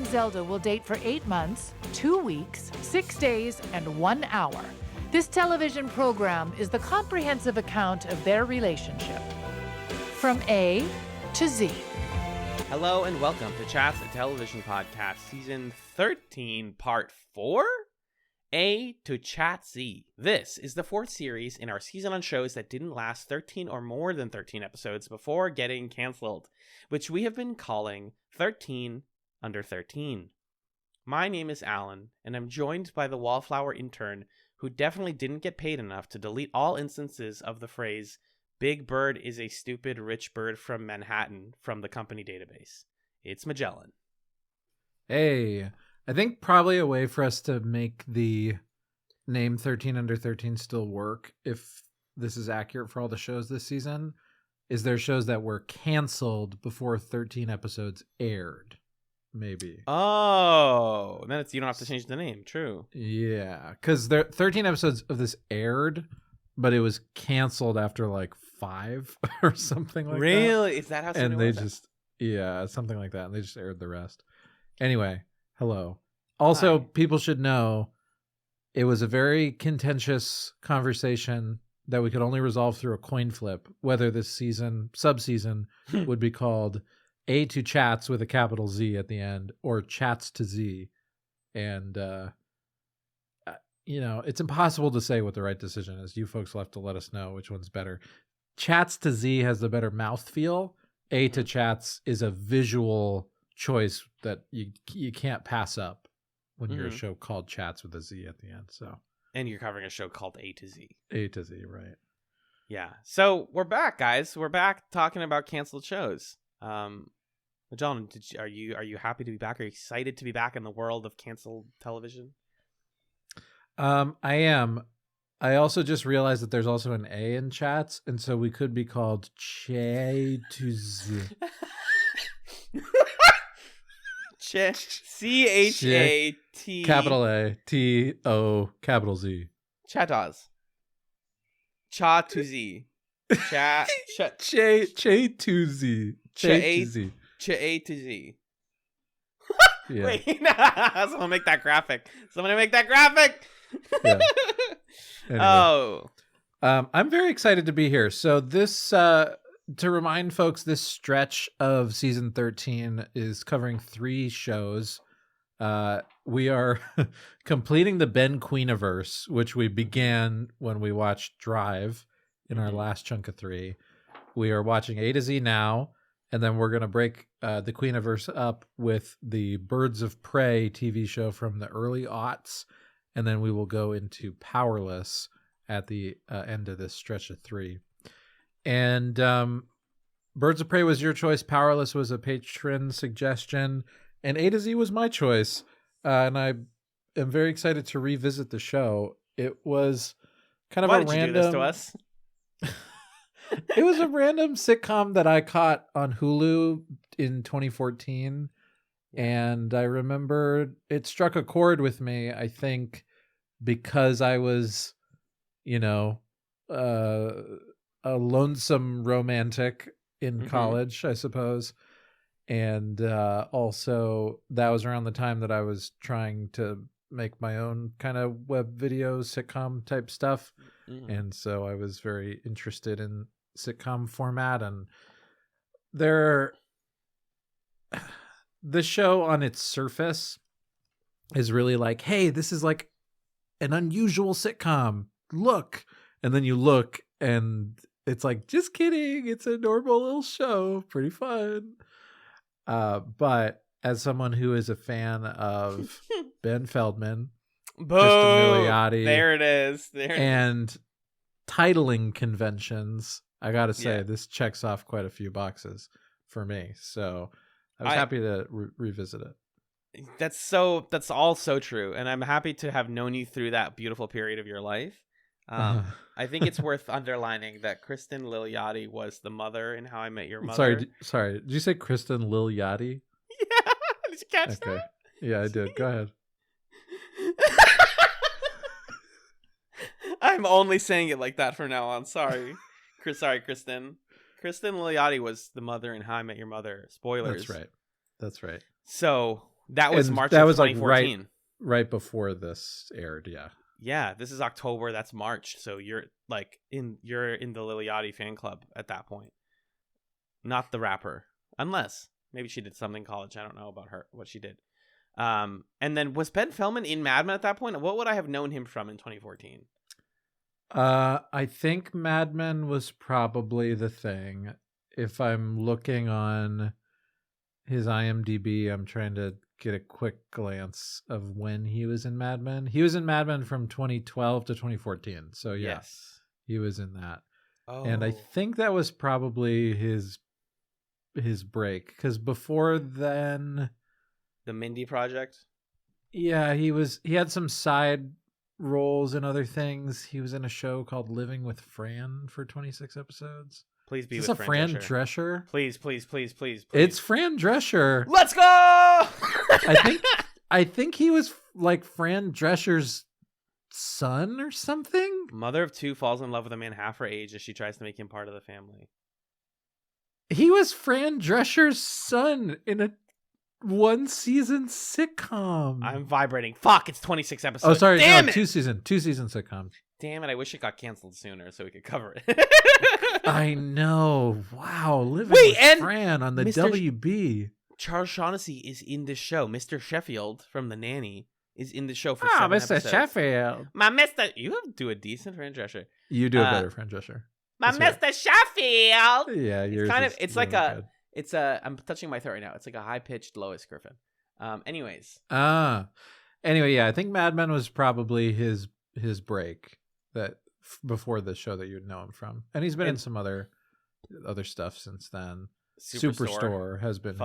and Zelda will date for 8 months, 2 weeks, 6 days, and 1 hour. This television program is the comprehensive account of their relationship. From A to Z. Hello and welcome to Chats, a television podcast, season 13, part 4? A to Chat Z. This is the 4th series in our season on shows that didn't last 13 or more than 13 episodes before getting canceled, which we have been calling 13 Under 13. My name is Alan, and I'm joined by the Wallflower intern who definitely didn't get paid enough to delete all instances of the phrase, Big Bird is a stupid rich bird from Manhattan from the company database. It's Magellan. Hey, I think probably a way for us to make the name 13 Under 13 still work, if this is accurate for all the shows this season, is there shows that were canceled before 13 episodes aired, maybe. Oh, then you don't have to change the name. True. Yeah, because 13 episodes of this aired, but it was canceled after like 5 or something like that. Really? Is that how? And they something like that, and they just aired the rest. Anyway, hello. Also, Hi. People should know it was a very contentious conversation that we could only resolve through a coin flip, whether this subseason would be called A to Chats with a capital Z at the end, or Chats to Z. And, it's impossible to say what the right decision is. You folks will have to let us know which one's better. Chats to Z has the better mouthfeel. A to Chats is a visual choice that you can't pass up when you're a show called Chats with a Z at the end. So, and you're covering a show called A to Z. A to Z, right? Yeah. So we're back, guys. We're back talking about canceled shows. John, are you happy to be back? Are you excited to be back in the world of canceled television? I am. I also just realized that there's also an A in Chats, and so we could be called Che to Z. CHAT capital A T O capital Z. Chatas. Cha to Z. Cha Che to Z. Che to Z. Cha to Z. Yeah. Wait, someone make that graphic. Yeah. Anyway. Oh. I'm very excited to be here. So this to remind folks, this stretch of season 13 is covering 3 shows. We are completing the Ben Queeniverse, which we began when we watched Drive in our last chunk of 3. We are watching A to Z now, and then we're going to break the Queeniverse up with the Birds of Prey TV show from the early aughts, and then we will go into Powerless at the end of this stretch of 3. And Birds of Prey was your choice. Powerless was a patron suggestion. And A to Z was my choice. And I am very excited to revisit the show. It was kind of Why a did random... you do this to us? It was a random sitcom that I caught on Hulu in 2014. And I remember it struck a chord with me, I think, because I was, a lonesome romantic in college, I suppose. And also that was around the time that I was trying to make my own kind of web video sitcom type stuff. And so I was very interested in sitcom format. And the show on its surface is really like, hey, this is like an unusual sitcom. Look. And then you look and it's like, just kidding. It's a normal little show. Pretty fun. But as someone who is a fan of Ben Feldman, Boom! Kristen Milioti, There it is. and titling conventions, I gotta say, Yeah. this checks off quite a few boxes for me. So I was happy to revisit it. That's all so true. And I'm happy to have known you through that beautiful period of your life. I think it's worth underlining that Kristen Milioti was the mother in How I Met Your Mother. Sorry. Did you say Kristen Milioti? Yeah. Did you catch that? Yeah, I did. Go ahead. I'm only saying it like that from now on. Sorry, Kristen. Kristen Milioti was the mother in How I Met Your Mother. Spoilers. That's right. So That was And March that of was like 2014. right before this aired. Yeah. Yeah, this is October. That's March. So you're like you're in the Lil Yachty fan club at that point, not the rapper, unless maybe she did something in college. I don't know about her what she did. And then was Ben Feldman in Mad Men at that point? What would I have known him from in 2014? I think Mad Men was probably the thing. If I'm looking on his IMDb, I'm trying to get a quick glance of when he was in Mad Men. He was in Mad Men from 2012 to 2014. So yeah, Yes. he was in that. Oh. And I think that was probably his break, because before then, the Mindy Project. yeah, he had some side roles in other things. He was in a show called Living with Fran for 26 episodes. Please be Is with this a Fran Drescher. Drescher? Please. It's Fran Drescher. Let's go. I think he was like Fran Drescher's son or something. Mother of two falls in love with a man half her age as she tries to make him part of the family. He was Fran Drescher's son in a one season sitcom. I'm vibrating. Fuck, it's 26 episodes. Oh, sorry. Damn no, it. two season sitcom. Damn it, I wish it got canceled sooner so we could cover it. I know. Wow. Living Wait, with and Fran on the Mr. WB. Charles Shaughnessy is in this show. Mr. Sheffield from The Nanny is in the show for Oh, 7 Mr. episodes. Sheffield. My Mr. You do a decent Fran Drescher. You do a better Fran Drescher. My Mr. Sheffield. Yeah, yours Kind of. is It's really like a. good. It's a. I'm touching my throat right now. It's like a high pitched Lois Griffin. Anyways. Anyway, yeah, I think Mad Men was probably his break that before the show that you'd know him from, and he's been in some other stuff since then. Superstore has been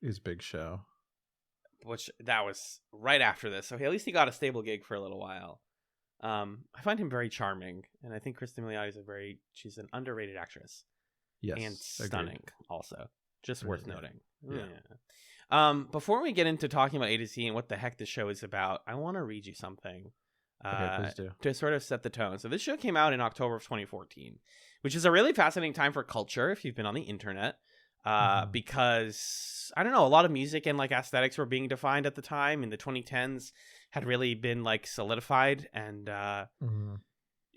his big show, which that was right after this. So at least he got a stable gig for a little while. I find him very charming, and I think Kristen Milioti is she's an underrated actress. Yes, and stunning. Agreed. Also, just worth noting. Yeah. Before we get into talking about A to Z and what the heck this show is about, I want to read you something. Okay, please do. To sort of set the tone. So this show came out in October of 2014, which is a really fascinating time for culture if you've been on the internet, because I don't know, a lot of music and like aesthetics were being defined at the time. In the 2010s, had really been like solidified, and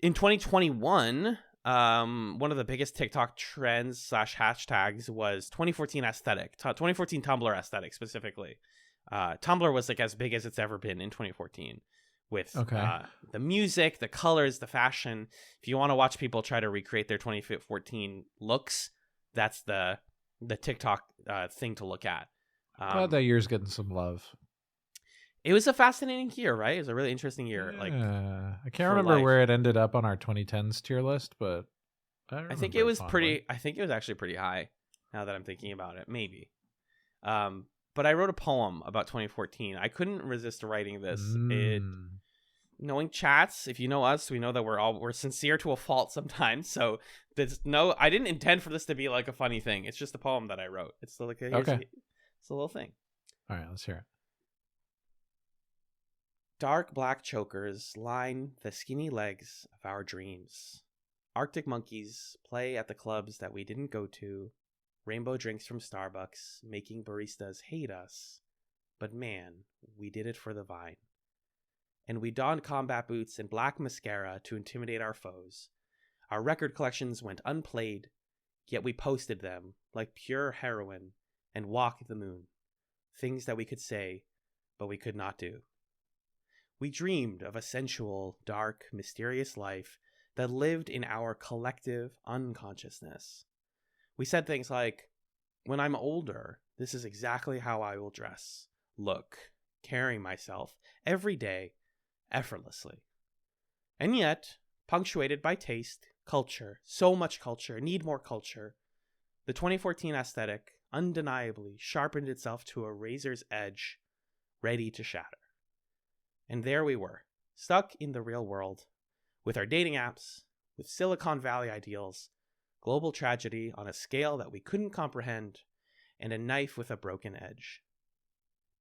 in 2021. One of the biggest TikTok trends / hashtags was 2014 aesthetic, 2014 Tumblr aesthetic specifically. Tumblr was like as big as it's ever been in 2014 with the music, the colors, the fashion. If you want to watch people try to recreate their 2014 looks, that's the TikTok thing to look at. Glad that year's getting some love. It was a fascinating year, right? It was a really interesting year. Yeah. Like, I can't remember where it ended up on our 2010s tier list, but I think it was pretty. I think it was actually pretty high. Now that I'm thinking about it, maybe. But I wrote a poem about 2014. I couldn't resist writing this. Knowing chats, if you know us, we know that we're sincere to a fault sometimes. So I didn't intend for this to be like a funny thing. It's just a poem that I wrote. It's like it's a little thing. All right, let's hear it. Dark black chokers line the skinny legs of our dreams. Arctic monkeys play at the clubs that we didn't go to. Rainbow drinks from Starbucks, making baristas hate us. But man, we did it for the vine. And we donned combat boots and black mascara to intimidate our foes. Our record collections went unplayed, yet we posted them like pure heroin and walked the moon. Things that we could say, but we could not do. We dreamed of a sensual, dark, mysterious life that lived in our collective unconsciousness. We said things like, when I'm older, this is exactly how I will dress, look, carry myself, every day, effortlessly. And yet, punctuated by taste, culture, so much culture, need more culture, the 2014 aesthetic undeniably sharpened itself to a razor's edge, ready to shatter. And there we were, stuck in the real world, with our dating apps, with Silicon Valley ideals, global tragedy on a scale that we couldn't comprehend, and a knife with a broken edge.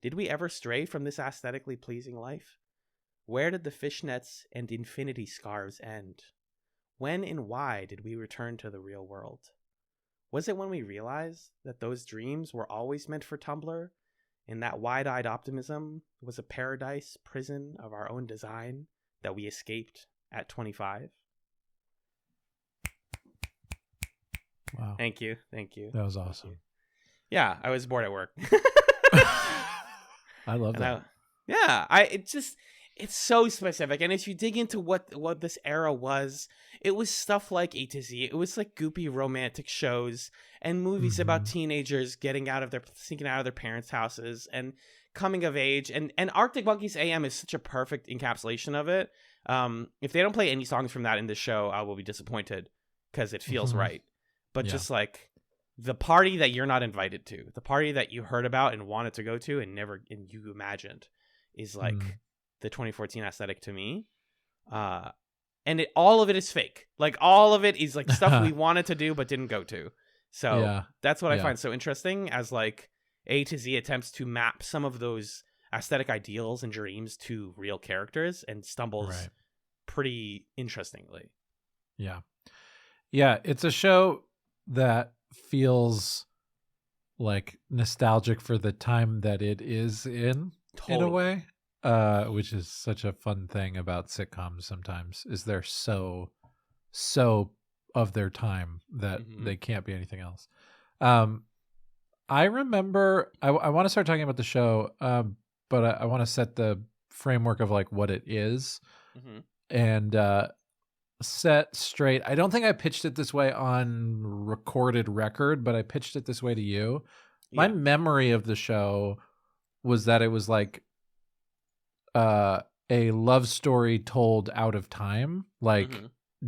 Did we ever stray from this aesthetically pleasing life? Where did the fishnets and infinity scarves end? When and why did we return to the real world? Was it when we realized that those dreams were always meant for Tumblr, and that wide-eyed optimism was a paradise prison of our own design that we escaped at 25. Wow. Thank you. That was awesome. Yeah, I was bored at work. I love that. It's so specific. And if you dig into what this era was, it was stuff like A to Z. It was like goopy romantic shows and movies about teenagers sneaking out of their parents' houses and coming of age. And Arctic Monkeys AM is such a perfect encapsulation of it. If they don't play any songs from that in this show, I will be disappointed because it feels right. But just like the party that you're not invited to, the party that you heard about and wanted to go to and you imagined is like the 2014 aesthetic to me. And all of it is fake. Like all of it is like stuff we wanted to do but didn't go to. So that's what I find so interesting as like A to Z attempts to map some of those aesthetic ideals and dreams to real characters and stumbles pretty interestingly. Yeah. Yeah, it's a show that feels like nostalgic for the time that it is in a way, which is such a fun thing about sitcoms sometimes, is they're so of their time that they can't be anything else. I remember I want to start talking about the show, but I want to set the framework of like what it is and set straight. I don't think I pitched it this way on recorded record, but I pitched it this way to you. My memory of the show was that it was like a love story told out of time, like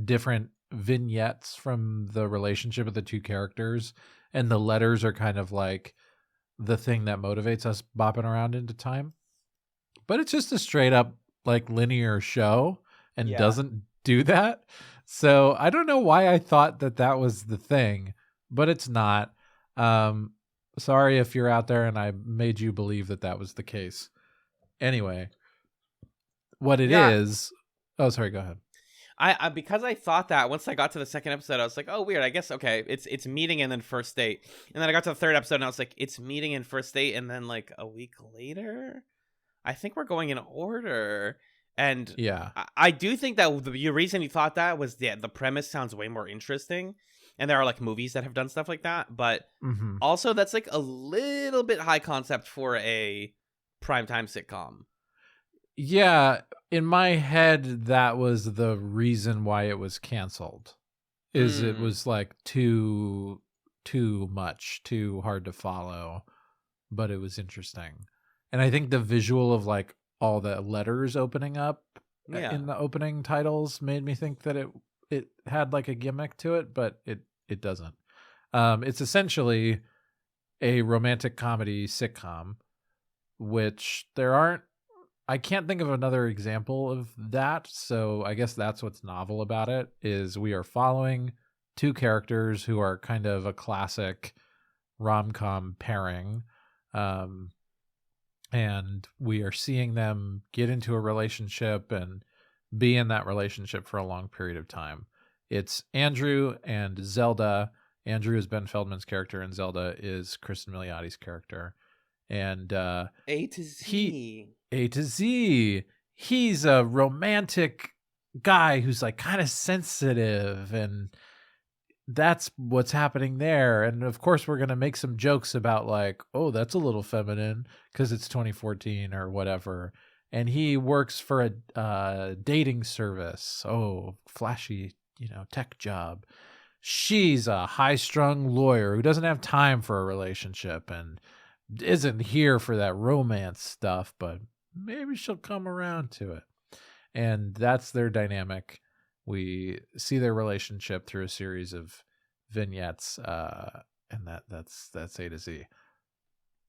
different vignettes from the relationship of the two characters, and the letters are kind of like the thing that motivates us bopping around into time. But it's just a straight up like linear show and doesn't do that. So I don't know why I thought that was the thing, but it's not. Sorry if you're out there and I made you believe that was the case. Anyway, what it is. Oh, sorry. Go ahead. I because I thought that once I got to the second episode, I was like, oh, weird. I guess, okay, it's meeting and then first date. And then I got to the third episode and I was like, it's meeting and first date. And then like a week later, I think we're going in order. And I do think that the reason you thought that was the premise sounds way more interesting. And there are like movies that have done stuff like that. But also that's like a little bit high concept for a primetime sitcom. Yeah. In my head, that was the reason why it was canceled. It was like too much, too hard to follow. But it was interesting. And I think the visual of like all the letters opening up in the opening titles made me think that it had like a gimmick to it, but it doesn't. It's essentially a romantic comedy sitcom, which I can't think of another example of that. So I guess that's what's novel about it, is we are following two characters who are kind of a classic rom-com pairing. And we are seeing them get into a relationship and be in that relationship for a long period of time. It's Andrew and Zelda. Andrew is Ben Feldman's character, and Zelda is Kristen Miliotti's character. And A to Z. A to Z. He's a romantic guy who's like kind of sensitive, and that's what's happening there. And of course we're going to make some jokes about like, oh, that's a little feminine because it's 2014 or whatever. And he works for a dating service. Oh, flashy, tech job. She's a high-strung lawyer who doesn't have time for a relationship and isn't here for that romance stuff, but maybe she'll come around to it. And that's their dynamic. We see their relationship through a series of vignettes, and that's A to Z.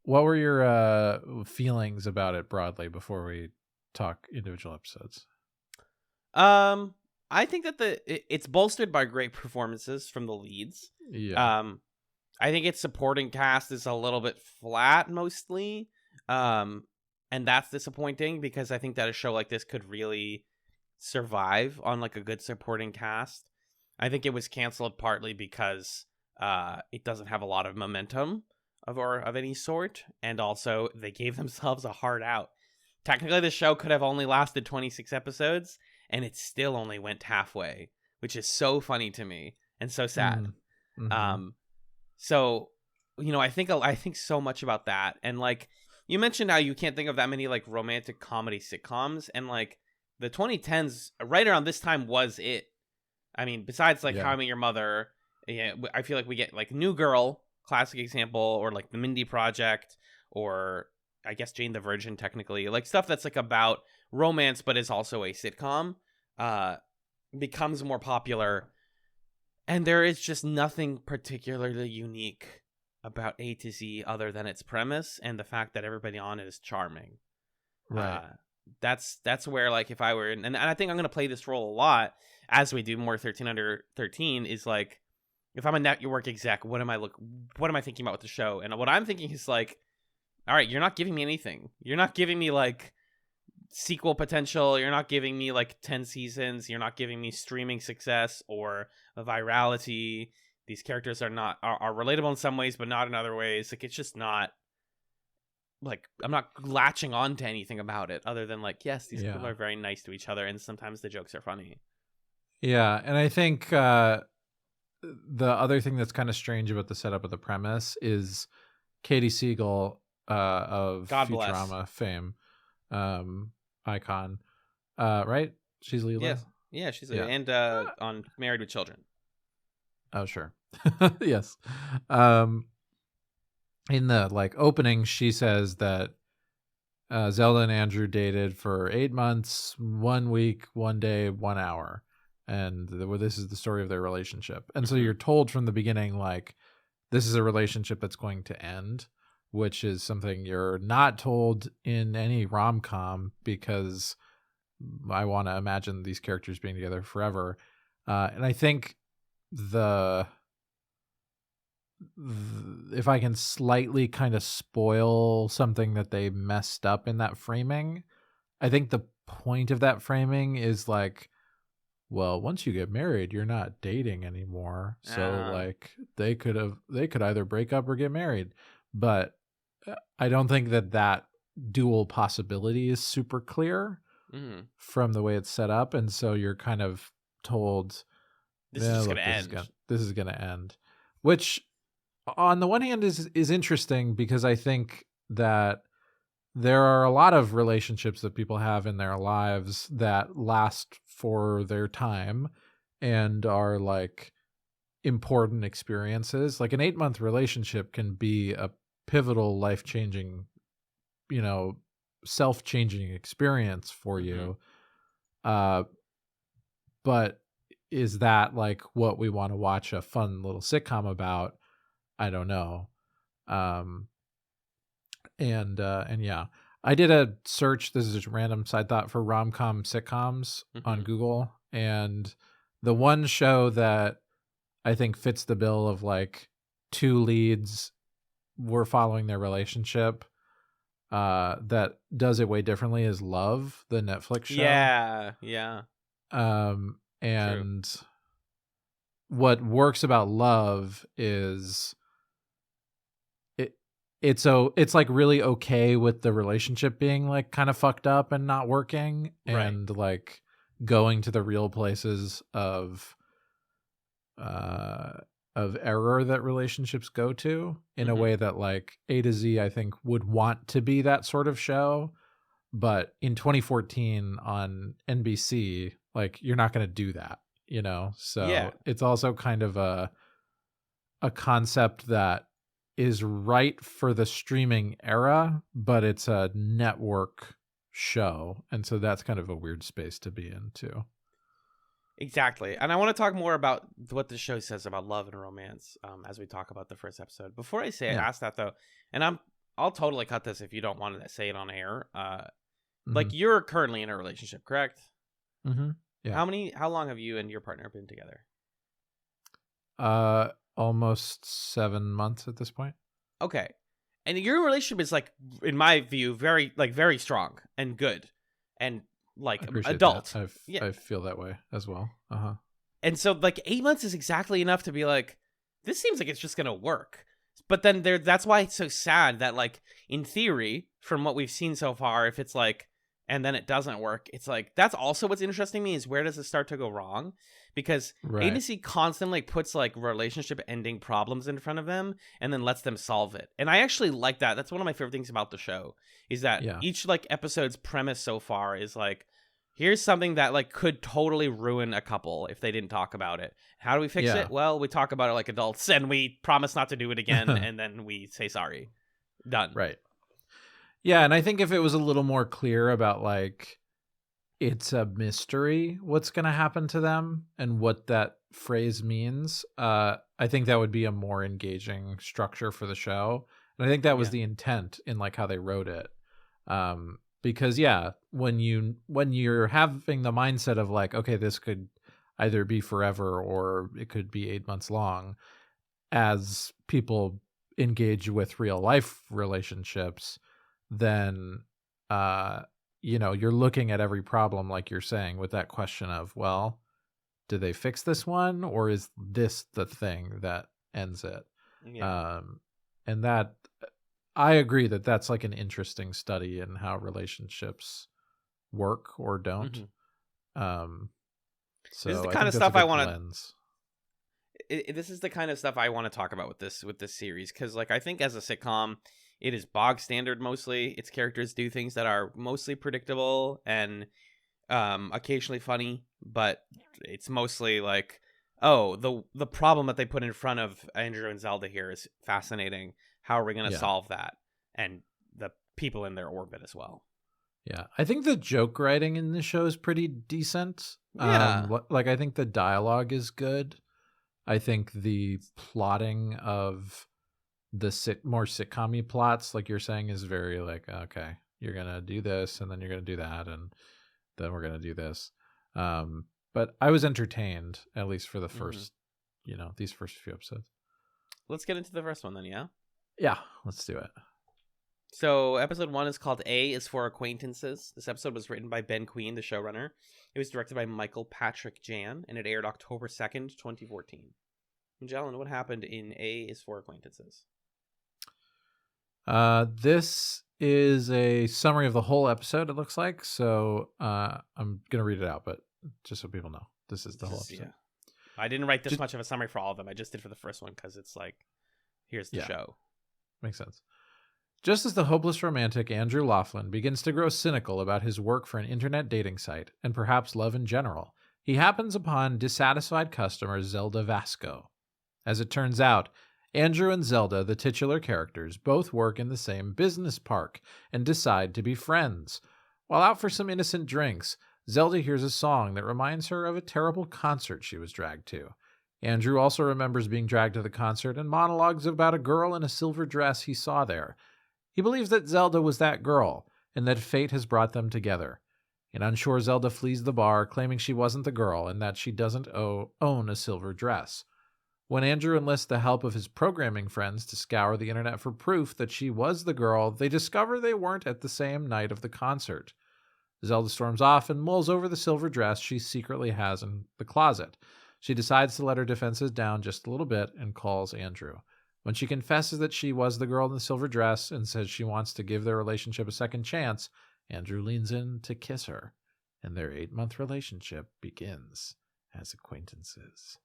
What were your feelings about it broadly before we talk individual episodes? I think that it's bolstered by great performances from the leads. Yeah. I think its supporting cast is a little bit flat mostly, and that's disappointing because I think that a show like this could really survive on like a good supporting cast. I think it was canceled partly because it doesn't have a lot of momentum. of any sort, and also they gave themselves a hard out. Technically, the show could have only lasted 26 episodes, and it still only went halfway, which is so funny to me and so sad. Mm-hmm. So, I think so much about that, and like you mentioned how you can't think of that many like romantic comedy sitcoms, and like the 2010s right around this time was it. I mean, besides like How I Met Your Mother, yeah, I feel like we get like New Girl, classic example, or like The Mindy Project, or I guess Jane the Virgin, technically, like stuff that's like about romance but is also a sitcom, becomes more popular. And there is just nothing particularly unique about A to Z other than its premise and the fact that everybody on it is charming. Right. That's where, like, if I were, and I think I'm going to play this role a lot as we do more 13 under 13, is like, if I'm a network exec, what am I thinking about with the show? And what I'm thinking is like, all right, you're not giving me anything. You're not giving me like sequel potential. You're not giving me like 10 seasons. You're not giving me streaming success or a virality. These characters are relatable in some ways, but not in other ways. Like, it's just not, like, I'm not latching on to anything about it other than like, yes, these people are very nice to each other, and sometimes the jokes are funny. Yeah, and I think the other thing that's kind of strange about the setup of the premise is Katie Siegel of Futurama fame, icon, right? She's Leela. Yes. Yeah, she's Leela. And on Married with Children. Oh, sure. Yes. In the like opening, she says that Zelda and Andrew dated for 8 months, 1 week, 1 day, 1 hour. And this is the story of their relationship. And so you're told from the beginning, like, this is a relationship that's going to end, which is something you're not told in any rom-com, because I want to imagine these characters being together forever. And I think if I can slightly kind of spoil something that they messed up in that framing, I think the point of that framing is like, well, once you get married, you're not dating anymore. So like they could either break up or get married. But I don't think that dual possibility is super clear from the way it's set up. And so you're kind of told, this is going to end. This is going to end. Which on the one hand is interesting, because I think that there are a lot of relationships that people have in their lives that last for their time and are like important experiences. Like an 8-month relationship can be a pivotal, life-changing, self-changing experience for you. But is that like what we want to watch a fun little sitcom about? I don't know. And yeah, I did a search. This is just a random side thought for rom-com sitcoms on Google. And the one show that I think fits the bill of like two leads, we're following their relationship, that does it way differently, is Love, the Netflix show. Yeah. And true. What works about Love is it's like really okay with the relationship being like kind of fucked up and not working, and like going to the real places of error that relationships go to in a way that like A to Z, I think, would want to be that sort of show. But in 2014 on NBC, like, you're not going to do that, So it's also kind of a concept that is right for the streaming era, but it's a network show. And so that's kind of a weird space to be in too. Exactly. And I want to talk more about what the show says about love and romance as we talk about the first episode. Before I ask that though, and I'll totally cut this if you don't want to say it on air. Like, you're currently in a relationship, correct? Yeah. How long have you and your partner been together? Almost 7 months at this point. Okay. And your relationship is, like, in my view, very strong and good and like adult. I feel that way as well. And so like 8 months is exactly enough to be like, this seems like it's just gonna work. But then that's why it's so sad that, like, in theory, from what we've seen so far, if it's like, and then it doesn't work, it's like, that's also what's interesting to me, is where does it start to go wrong? Because Right. ABC constantly puts like relationship ending problems in front of them and then lets them solve it. And I actually like that. That's one of my favorite things about the show, is that Yeah. each like episode's premise so far is like, here's something that like could totally ruin a couple if they didn't talk about it. How do we fix Yeah. it? Well, we talk about it like adults and we promise not to do it again, and then we say sorry. Done. Right. Yeah, and I think if it was a little more clear about, like, it's a mystery what's going to happen to them and what that phrase means, I think that would be a more engaging structure for the show. And I think that was Yeah. the intent in, like, how they wrote it. Because yeah, when you're having the mindset of like, okay, this could either be forever or it could be 8 months long, as people engage with real life relationships, then you're looking at every problem, like you're saying, with that question of, well, do they fix this one, or is this the thing that ends it? Yeah. And that, I agree that that's like an interesting study in how relationships work or don't. So This is the I kind think of that's a stuff I good want to. lens. This is the kind of stuff I want to talk about with this series, because like, I think as a sitcom, it is bog standard mostly. Its characters do things that are mostly predictable and occasionally funny, but it's mostly like, oh, the problem that they put in front of Andrew and Zelda here is fascinating. How are we going to Yeah. solve that? And the people in their orbit as well. Yeah, I think the joke writing in the show is pretty decent. Yeah. Like I think the dialogue is good. I think the plotting of the more sitcom-y plots, like you're saying, is very like, okay, you're gonna do this and then you're gonna do that and then we're gonna do this. But I was entertained, at least for the first, these first few episodes. Let's get into the first one then, yeah? Yeah, let's do it. So episode 1 is called A is for Acquaintances. This episode was written by Ben Queen, the showrunner. It was directed by Michael Patrick Jan, and it aired October 2nd, 2014. Magellan, what happened in A is for Acquaintances? This is a summary of the whole episode, it looks like. So I'm going to read it out, but just so people know, this is the whole episode. Yeah. I didn't write this much of a summary for all of them. I just did for the first one because it's like, here's the show. Makes sense. Just as the hopeless romantic Andrew Laughlin begins to grow cynical about his work for an internet dating site, and perhaps love in general, he happens upon dissatisfied customer Zelda Vasco. As it turns out, Andrew and Zelda, the titular characters, both work in the same business park and decide to be friends. While out for some innocent drinks, Zelda hears a song that reminds her of a terrible concert she was dragged to. Andrew also remembers being dragged to the concert and monologues about a girl in a silver dress he saw there. He believes that Zelda was that girl, and that fate has brought them together. An unsure Zelda flees the bar, claiming she wasn't the girl and that she doesn't own a silver dress. When Andrew enlists the help of his programming friends to scour the internet for proof that she was the girl, they discover they weren't at the same night of the concert. Zelda storms off and mulls over the silver dress she secretly has in the closet. She decides to let her defenses down just a little bit and calls Andrew. When she confesses that she was the girl in the silver dress and says she wants to give their relationship a second chance, Andrew leans in to kiss her, and their 8-month relationship begins as acquaintances.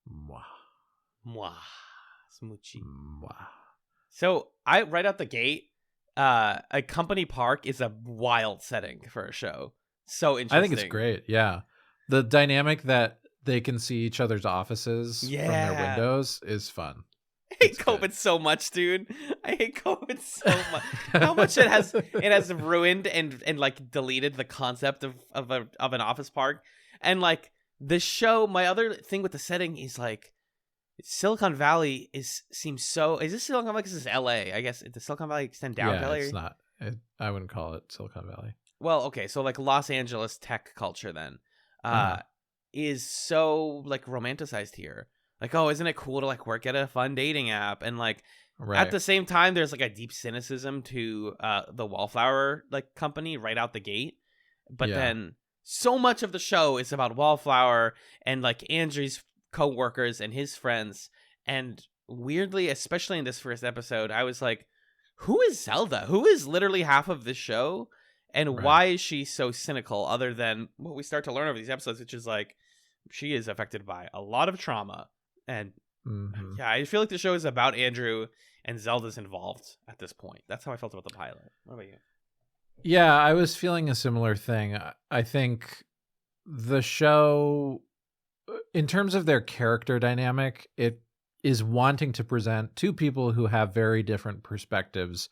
Mwah. Mwah. Smoochie. Mwah. So I right out the gate, a company park is a wild setting for a show. So interesting. I think it's great. Yeah. The dynamic that they can see each other's offices from their windows is fun. I hate COVID so much, dude. I hate COVID so much. How much it has ruined and like deleted the concept of an office park. And like the show, my other thing with the setting is like Silicon Valley seems so. Is this Silicon Valley? Because it's LA. I guess does Silicon Valley extend down to LA? It's not. I wouldn't call it Silicon Valley. Well, okay, so like Los Angeles tech culture then is so like romanticized here. Like, oh, isn't it cool to like work at a fun dating app? And like at the same time, there's like a deep cynicism to the Wallflower like company right out the gate. But then so much of the show is about Wallflower and like Andrew's co-workers and his friends, and weirdly, especially in this first episode, I was like, who is Zelda? Who is literally half of this show? And Right. why is she so cynical, other than what we start to learn over these episodes, which is like, she is affected by a lot of trauma. And yeah, I feel like the show is about Andrew and Zelda's involved at this point. That's how I felt about the pilot. What about you? Yeah, I was feeling a similar thing. I think the show, in terms of their character dynamic, it is wanting to present two people who have very different perspectives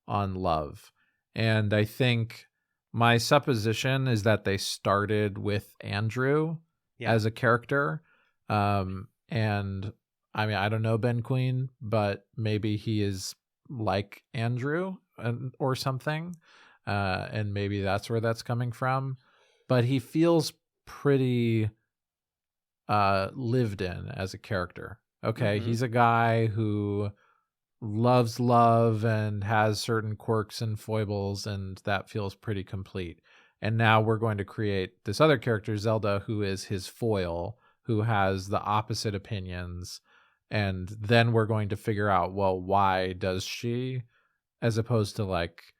on love. And I think my supposition is that they started with Andrew as a character. And I mean, I don't know Ben Queen, but maybe he is like Andrew or something. And maybe that's where that's coming from. But he feels pretty lived in as a character. Okay, he's a guy who loves love and has certain quirks and foibles, and that feels pretty complete. And now we're going to create this other character, Zelda, who is his foil, who has the opposite opinions. And then we're going to figure out, well, why does she? As opposed to like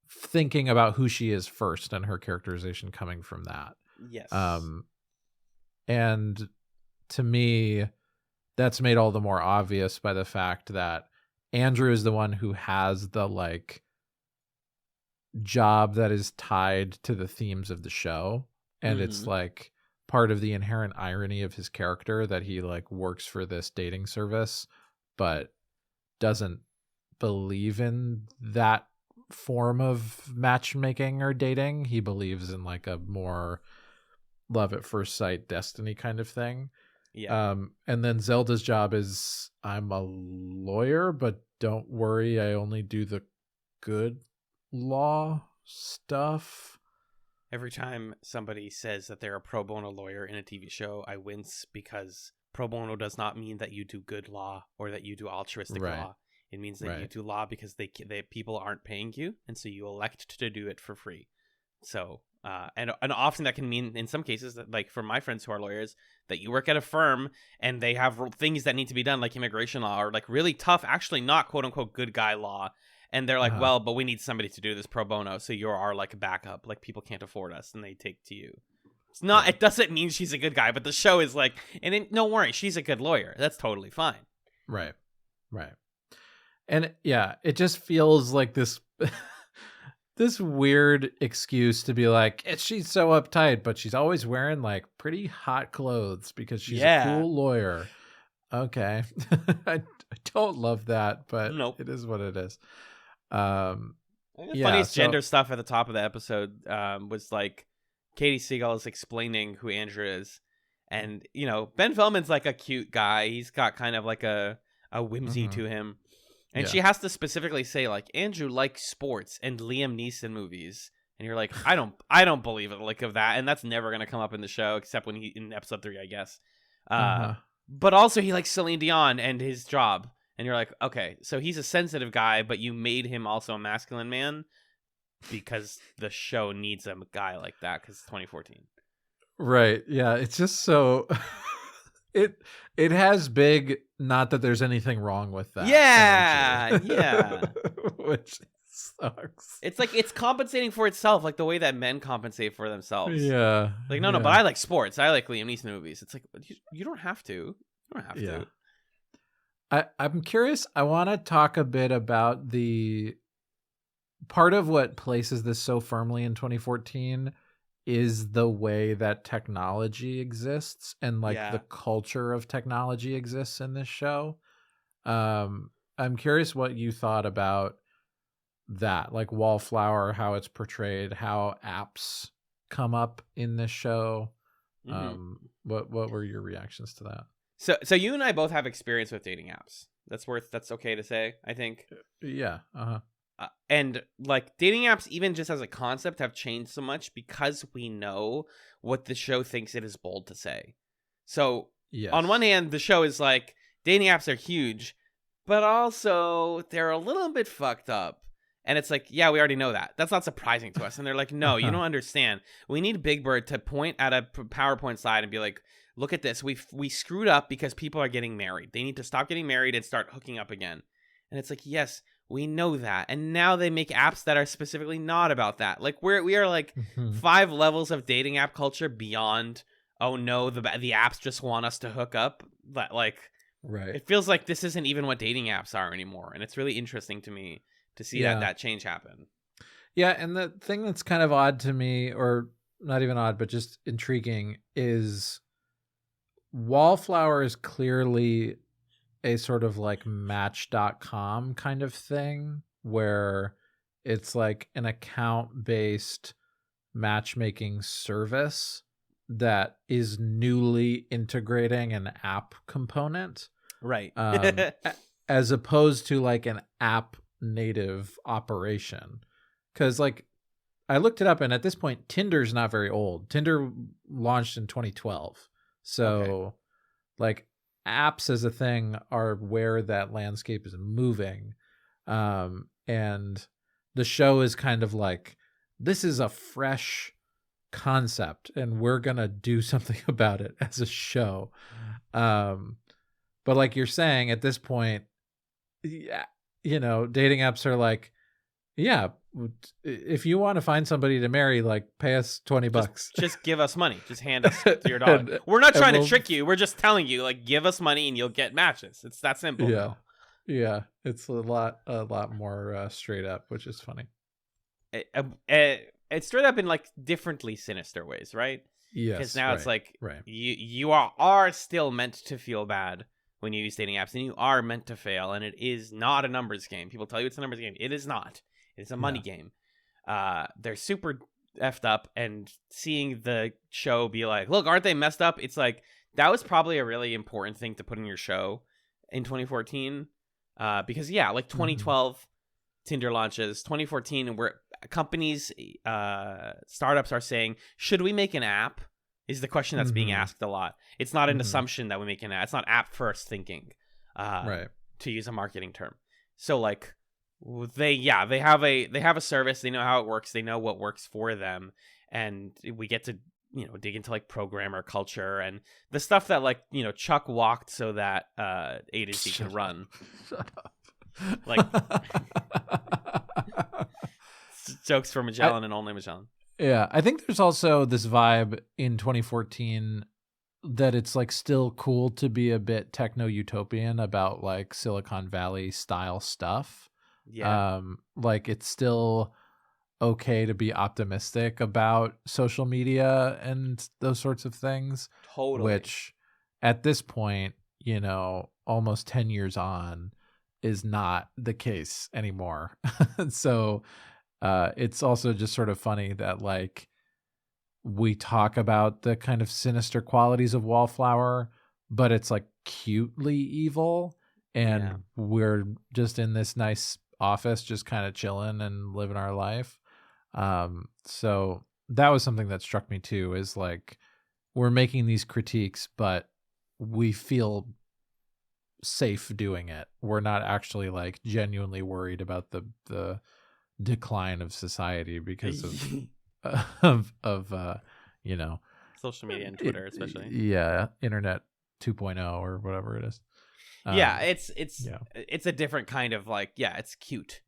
thinking about who she is first and her characterization coming from that. Yes. And to me, that's made all the more obvious by the fact that Andrew is the one who has the like job that is tied to the themes of the show. And it's like part of the inherent irony of his character that he like works for this dating service, but doesn't believe in that form of matchmaking or dating. He believes in like a more love at first sight destiny kind of thing. And then Zelda's job is, I'm a lawyer, but don't worry, I only do the good law stuff. Every time somebody says that they're a pro bono lawyer in a TV show, I wince, because pro bono does not mean that you do good law or that you do altruistic law. It means that you do law because they people aren't paying you, and so you elect to do it for free. So, and often that can mean, in some cases, that, like for my friends who are lawyers, that you work at a firm and they have things that need to be done, like immigration law, or like really tough, actually not quote unquote good guy law. And they're like, well, but we need somebody to do this pro bono, so you're our like backup. Like people can't afford us, and they take to you. It's not. It doesn't mean she's a good guy, but the show is like, don't worry, she's a good lawyer. That's totally fine. Right. And yeah, it just feels like this this weird excuse to be like, she's so uptight, but she's always wearing like pretty hot clothes because she's a cool lawyer. Okay. I don't love that, but it is what it is. The funniest gender stuff at the top of the episode was like Katie Seagal is explaining who Andrew is. And, you know, Ben Feldman's like a cute guy. He's got kind of like a whimsy to him. And she has to specifically say, like, Andrew likes sports and Liam Neeson movies. And you're like, I don't believe it, like, of that. And that's never going to come up in the show, except when in episode 3, I guess. But also he likes Celine Dion and his job. And you're like, okay, so he's a sensitive guy, but you made him also a masculine man because the show needs a guy like that because it's 2014. Right. Yeah. It's just so... It has big, not that there's anything wrong with that. Yeah. Which sucks. It's like it's compensating for itself, like the way that men compensate for themselves. Yeah. Like, no, but I like sports. I like Liam Neeson movies. It's like, you don't have to. You don't have to. I'm curious. I want to talk a bit about the part of what places this so firmly in 2014 is the way that technology exists and like the culture of technology exists in this show. I'm curious what you thought about that, like Wallflower, how it's portrayed, how apps come up in this show. What were your reactions to that? So you and I both have experience with dating apps. That's okay to say, I think. Yeah. And like dating apps, even just as a concept, have changed so much because we know what the show thinks it is bold to say. So on one hand, the show is like, dating apps are huge, but also they're a little bit fucked up. And it's like, yeah, we already know that. That's not surprising to us. And they're like, no, you don't understand. We need Big Bird to point at a PowerPoint slide and be like, look at this. We screwed up because people are getting married. They need to stop getting married and start hooking up again. And it's like, yes, we know that. And now they make apps that are specifically not about that. Like we are like 5 levels of dating app culture beyond, oh no, the apps just want us to hook up. But like, right. It feels like this isn't even what dating apps are anymore. And it's really interesting to me to see that change happen. Yeah, and the thing that's kind of odd to me, or not even odd, but just intriguing, is Wallflower is clearly a sort of like Match.com kind of thing, where it's like an account-based matchmaking service that is newly integrating an app component. Right. As opposed to like an app native operation. Because like I looked it up, and at this point Tinder's not very old. Tinder launched in 2012. So like apps as a thing are where that landscape is moving. And the show is kind of like, this is a fresh concept and we're gonna do something about it as a show. But like you're saying, at this point, yeah, you know, dating apps are like, yeah, if you want to find somebody to marry, like pay us $20. Just give us money. Just hand us your dollar. We're not trying to trick you. We're just telling you, like, give us money and you'll get matches. It's that simple. Yeah. Yeah. It's a lot more straight up, which is funny. It's straight up in like differently sinister ways, right? Yes. Because now it's like, right. you are still meant to feel bad when you use dating apps, and you are meant to fail, and it is not a numbers game. People tell you it's a numbers game. It is not. It's a money game. They're super effed up, and seeing the show be like, look, aren't they messed up? It's like, that was probably a really important thing to put in your show in 2014. Because yeah, like 2012 Tinder launches, 2014, and where companies, startups are saying, should we make an app? Is the question that's being asked a lot. It's not an assumption that we make an app. It's not app first thinking, right? To use a marketing term. So like, they have a service. They know how it works. They know what works for them, and we get to, you know, dig into like programmer culture and the stuff that, like, you know, Chuck walked so that agency can run. Shut up. Like jokes for Magellan and only Magellan. Yeah, I think there's also this vibe in 2014 that it's like still cool to be a bit techno utopian about like Silicon Valley style stuff. Yeah. Like it's still okay to be optimistic about social media and those sorts of things. Totally. Which at this point, you know, almost 10 years on, is not the case anymore. So it's also just sort of funny that like we talk about the kind of sinister qualities of Wallflower, but it's like cutely evil, and we're just in this nice office just kind of chilling and living our life. So that was something that struck me too, is like we're making these critiques, but we feel safe doing it. We're not actually like genuinely worried about the decline of society because of you know, social media and Twitter especially. Internet 2.0 or whatever it is. It's a different kind of like, it's cute.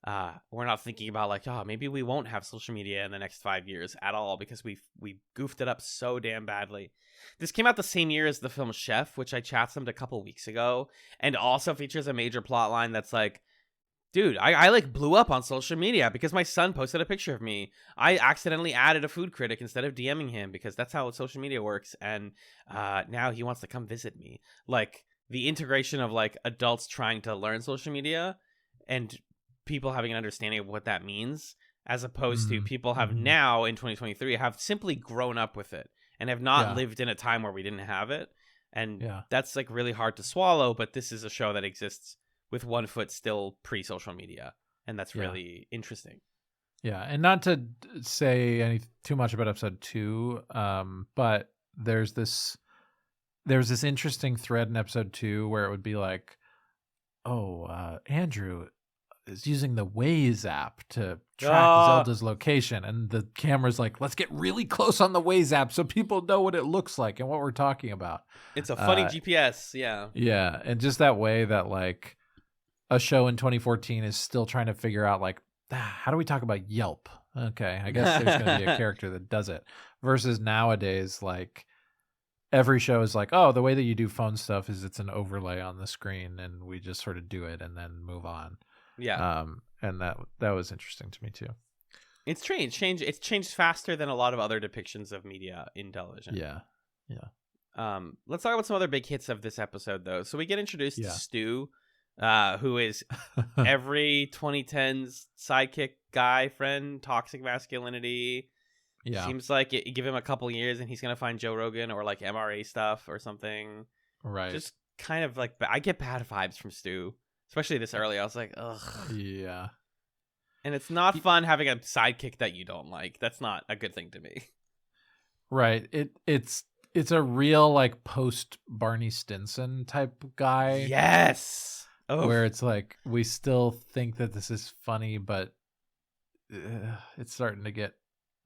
We're not thinking about like, oh, maybe we won't have social media in the next 5 years at all because we goofed it up so damn badly. This came out the same year as the film Chef, which I chat-sommed a couple weeks ago, and also features a major plot line that's like, dude, I like blew up on social media because my son posted a picture of me. I accidentally added a food critic instead of DMing him because that's how social media works, and now he wants to come visit me. Like the integration of like adults trying to learn social media and people having an understanding of what that means, as opposed to people have now in 2023 have simply grown up with it and have not lived in a time where we didn't have it. And that's like really hard to swallow, but this is a show that exists with one foot still pre-social media, and that's really interesting. Yeah, and not to say too much about episode 2, but there's this interesting thread in episode 2 where it would be like, oh, Andrew, is using the Waze app to track Ah. Zelda's location, and the camera's like, let's get really close on the Waze app so people know what it looks like and what we're talking about. It's a funny GPS, yeah. Yeah, and just that way that like a show in 2014 is still trying to figure out like, how do we talk about Yelp? Okay, I guess there's going to be a character that does it. Versus nowadays, like every show is like, oh, the way that you do phone stuff is it's an overlay on the screen, and we just sort of do it and then move on. Yeah. And that was interesting to me too. It's changed. It's changed faster than a lot of other depictions of media in television. Yeah. Let's talk about some other big hits of this episode, though. So we get introduced to Stu, who is every 2010s sidekick guy friend, toxic masculinity. Yeah. Seems like give him a couple years and he's gonna find Joe Rogan or like MRA stuff or something. Right. Just kind of like, I get bad vibes from Stu, especially this early. I was like, ugh. Yeah. And it's not fun having a sidekick that you don't like. That's not a good thing to me. Right. It's a real like post Barney Stinson type guy. Yes. Oh. Where it's like we still think that this is funny, but it's starting to get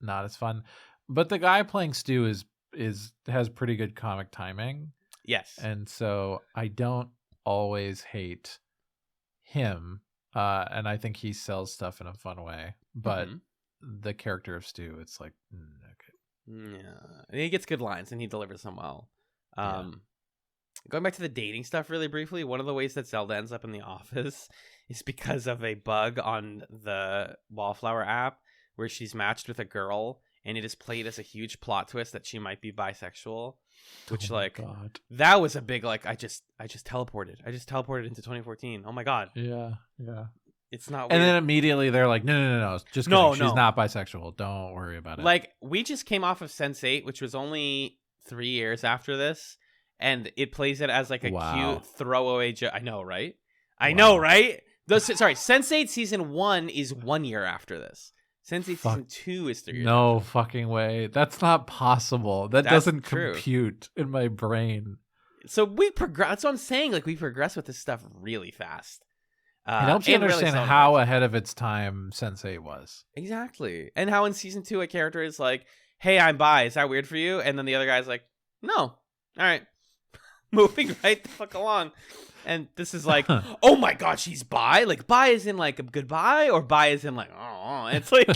not as fun. But the guy playing Stu has pretty good comic timing. Yes. And so I don't always hate him. And I think he sells stuff in a fun way. But the character of Stu, it's like, okay. Yeah. And he gets good lines and he delivers them well. Going back to the dating stuff really briefly, one of the ways that Zelda ends up in the office is because of a bug on the Wallflower app where she's matched with a girl, and it is played as a huge plot twist that she might be bisexual, which God. That was a big like I just teleported. I just teleported into 2014. Oh my God. Yeah. It's not weird. And then immediately they're like, no. Just kidding. She's not bisexual. Don't worry about it. Like, we just came off of Sense8, which was only 3 years after this, and it plays it as like a cute throwaway joke. I know, right? Sorry, Sense8 season 1 is 1 year after this. Sense8 season 2 is 3 years. No fucking way. That's not possible. That's doesn't compute in my brain. So we progress. That's what I'm saying. Like, we progress with this stuff really fast. It helps you understand how ahead of its time Sense8 was. Exactly. And how in season 2 a character is like, hey, I'm bi. Is that weird for you? And then the other guy's like, no. All right. Moving right the fuck along. And this is like, oh my God, she's bi? Like, bi is in like a goodbye, or bi is in like, oh. It's like,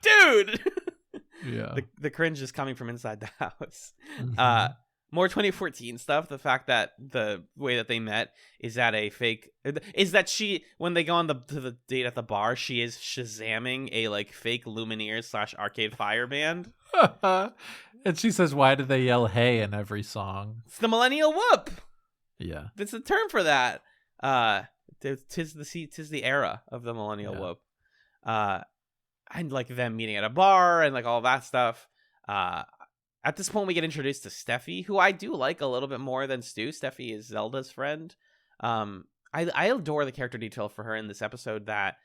dude. Yeah. The cringe is coming from inside the house. Mm-hmm. More 2014 stuff. The fact that the way that they met is that she, when they go on to the date at the bar, she is Shazamming a like fake Lumineers / Arcade Fire band. And she says, why do they yell hey in every song? It's the millennial whoop. Yeah. That's a term for that. Tis the era of the millennial whoop. And like them meeting at a bar and like all that stuff. At this point, we get introduced to Steffi, who I do like a little bit more than Stu. Steffi is Zelda's friend. I adore the character detail for her in this episode, that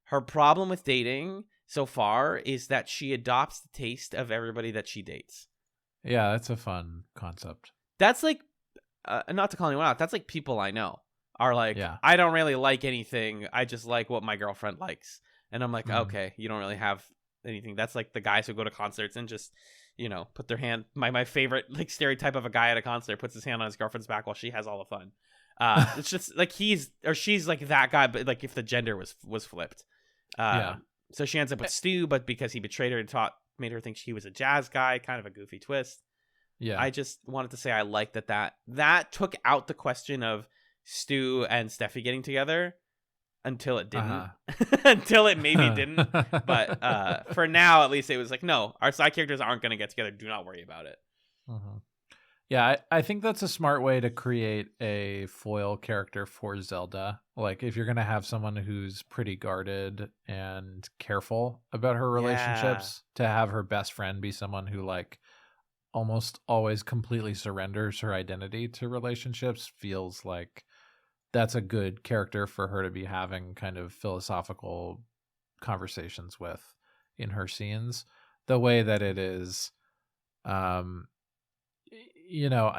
her problem with dating so far is that she adopts the taste of everybody that she dates. Yeah, that's a fun concept. That's like, not to call anyone out, that's like people I know are like, I don't really like anything. I just like what my girlfriend likes. And I'm like, okay, you don't really have anything. That's like the guys who go to concerts and just, put their hand, my favorite like stereotype of a guy at a concert puts his hand on his girlfriend's back while she has all the fun. It's just like he's or she's like that guy, but like if the gender was flipped. So she ends up with Stu, but because he betrayed her and made her think he was a jazz guy, kind of a goofy twist. Yeah. I just wanted to say I like that took out the question of Stu and Steffi getting together until it didn't. Until it maybe didn't. But for now, at least it was like, no, our side characters aren't going to get together. Do not worry about it. Yeah, I think that's a smart way to create a foil character for Zelda. Like, if you're going to have someone who's pretty guarded and careful about her relationships, to have her best friend be someone who, like, almost always completely surrenders her identity to relationships feels like that's a good character for her to be having kind of philosophical conversations with in her scenes. The way that it is, I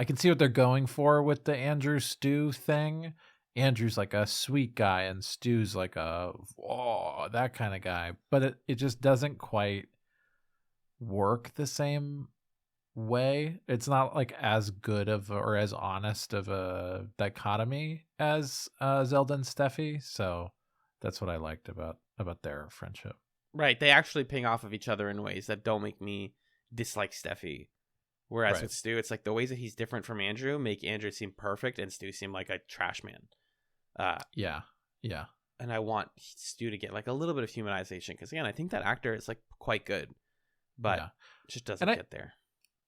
can see what they're going for with the Andrew Stu thing, Andrew's like a sweet guy and Stu's like that kind of guy, but it just doesn't quite work the same way. It's not like as good of or as honest of a dichotomy as Zelda and Steffi. So that's what I liked about their friendship. Right. They actually ping off of each other in ways that don't make me dislike Steffi. Whereas with Stu, it's like the ways that he's different from Andrew make Andrew seem perfect and Stu seem like a trash man. Yeah. And I want Stu to get like a little bit of humanization because, again, I think that actor is like quite good, but just doesn't get there.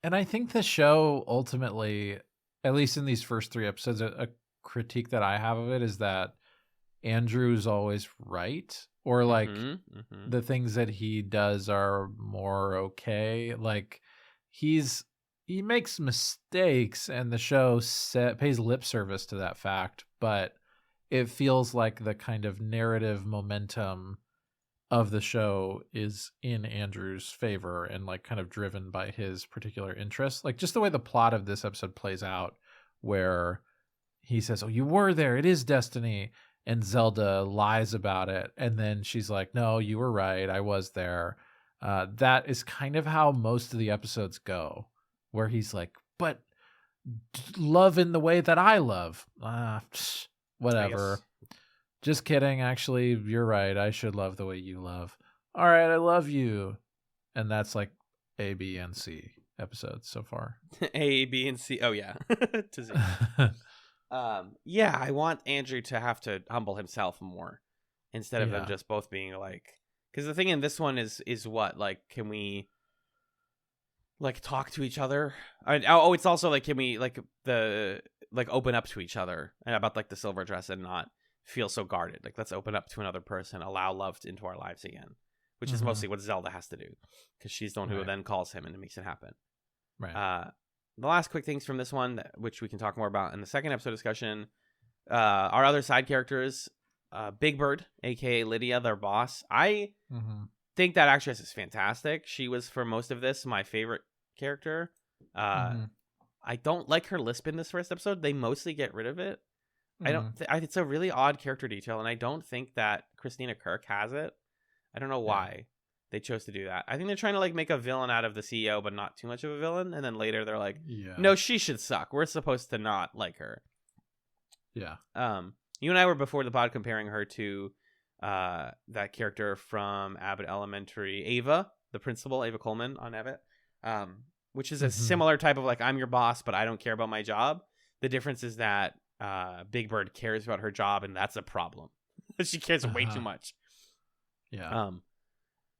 And I think the show ultimately, at least in these first 3 episodes, a critique that I have of it is that Andrew's always right, or like the things that he does are more okay. Like he makes mistakes, and the show pays lip service to that fact, but it feels like the kind of narrative momentum of the show is in Andrew's favor and like kind of driven by his particular interests. Like just the way the plot of this episode plays out, where he says, "Oh, you were there. It is destiny." And Zelda lies about it. And then she's like, "No, you were right. I was there." That is kind of how most of the episodes go, where he's like, "But love in the way that I love." Whatever. Just kidding. Actually, you're right. I should love the way you love. All right, I love you. And that's like A, B, and C episodes so far. A, B, and C. Oh, yeah. To Z. Yeah, I want Andrew to have to humble himself more instead of them just both being like... Because the thing in this one is what? Like, can we... like talk to each other? It's also like, can we open up to each other about like the silver dress and not feel so guarded? Like, let's open up to another person, allow love into our lives again, which is mostly what Zelda has to do because she's the one who then calls him and makes it happen. Right. The last quick things from this one, which we can talk more about in the second episode discussion, our other side characters, Big Bird, aka Lydia, their boss. I think that actress is fantastic. She was, for most of this, my favorite character. I don't like her lisp in this first episode. They mostly get rid of it. I don't. It's a really odd character detail, and I don't think that Christina Kirk has it. I don't know why they chose to do that. I think they're trying to like make a villain out of the CEO, but not too much of a villain. And then later they're like, "No, she should suck. We're supposed to not like her." Yeah. You and I were before the pod comparing her to that character from Abbott Elementary, Ava, the principal, Ava Coleman on Abbott, which is a similar type of like, I'm your boss, but I don't care about my job. The difference is that Big Bird cares about her job, and that's a problem. She cares way too much. Yeah.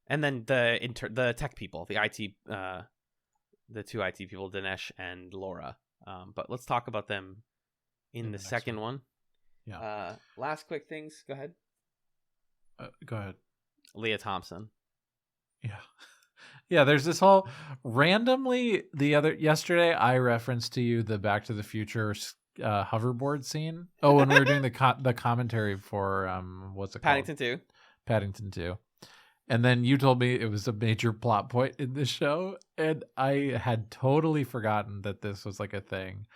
And then the tech people, the IT, the 2 IT people, Dinesh and Laura. But let's talk about them in the second one. Yeah. Last quick things. Go ahead. Go ahead. Leah Thompson. Yeah. Yeah, there's this whole randomly yesterday I referenced to you the Back to the Future hoverboard scene. Oh, when we were doing the commentary for what's it Paddington called? 2. Paddington 2. And then you told me it was a major plot point in the show, and I had totally forgotten that this was like a thing.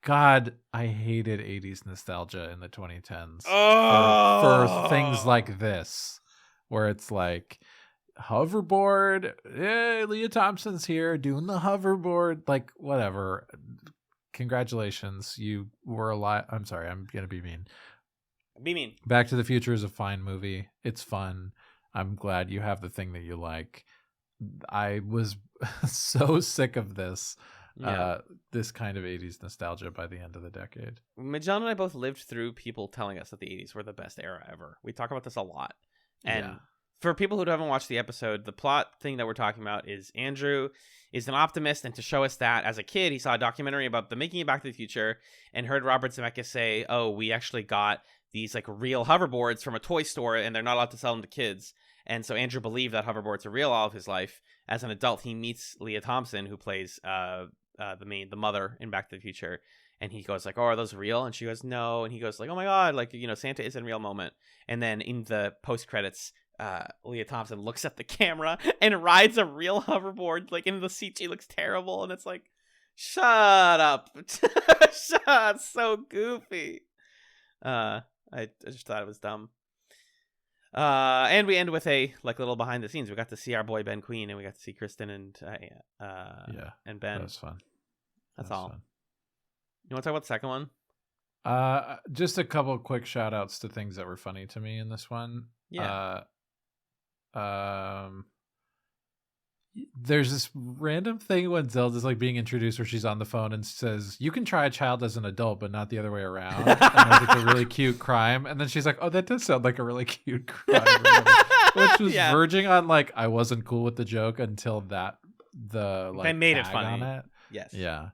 God, I hated 80s nostalgia in the 2010s for things like this, where it's like hoverboard. Yeah, Leah Thompson's here doing the hoverboard. Like, whatever. Congratulations, you were alive. I'm sorry, I'm gonna be mean. Be mean. Back to the Future is a fine movie. It's fun. I'm glad you have the thing that you like. I was so sick of this. This kind of 80s nostalgia by the end of the decade. John and I both lived through people telling us that the 80s were the best era ever. We talk about this a lot. And for people who haven't watched the episode, the plot thing that we're talking about is Andrew is an optimist, and to show us that as a kid, he saw a documentary about the making of Back to the Future and heard Robert Zemeckis say, "Oh, we actually got these like real hoverboards from a toy store, and they're not allowed to sell them to kids." And so Andrew believed that hoverboards are real all of his life. As an adult, he meets Leah Thompson, who plays the mother in Back to the Future, and he goes like, "Oh, are those real?" And she goes, "No." And he goes like, "Oh my god, like, you know, Santa is a real moment." And then in the post credits, Leah Thompson looks at the camera and rides a real hoverboard. Like, in the CG looks terrible, and it's like, shut up. It's so goofy. I just thought it was dumb. And we end with a little behind the scenes. We got to see our boy Ben Queen, and we got to see Kristen and and Ben. That was fun. That's all. Fun. You want to talk about the second one? Just a couple of quick shout outs to things that were funny to me in this one. Yeah. There's this random thing when Zelda's like being introduced where she's on the phone and says, "You can try a child as an adult, but not the other way around." And that's like a really cute crime. And then she's like, "Oh, that does sound like a really cute crime," which was verging on like I wasn't cool with the joke until they made it funny. On it. Yes. Yeah.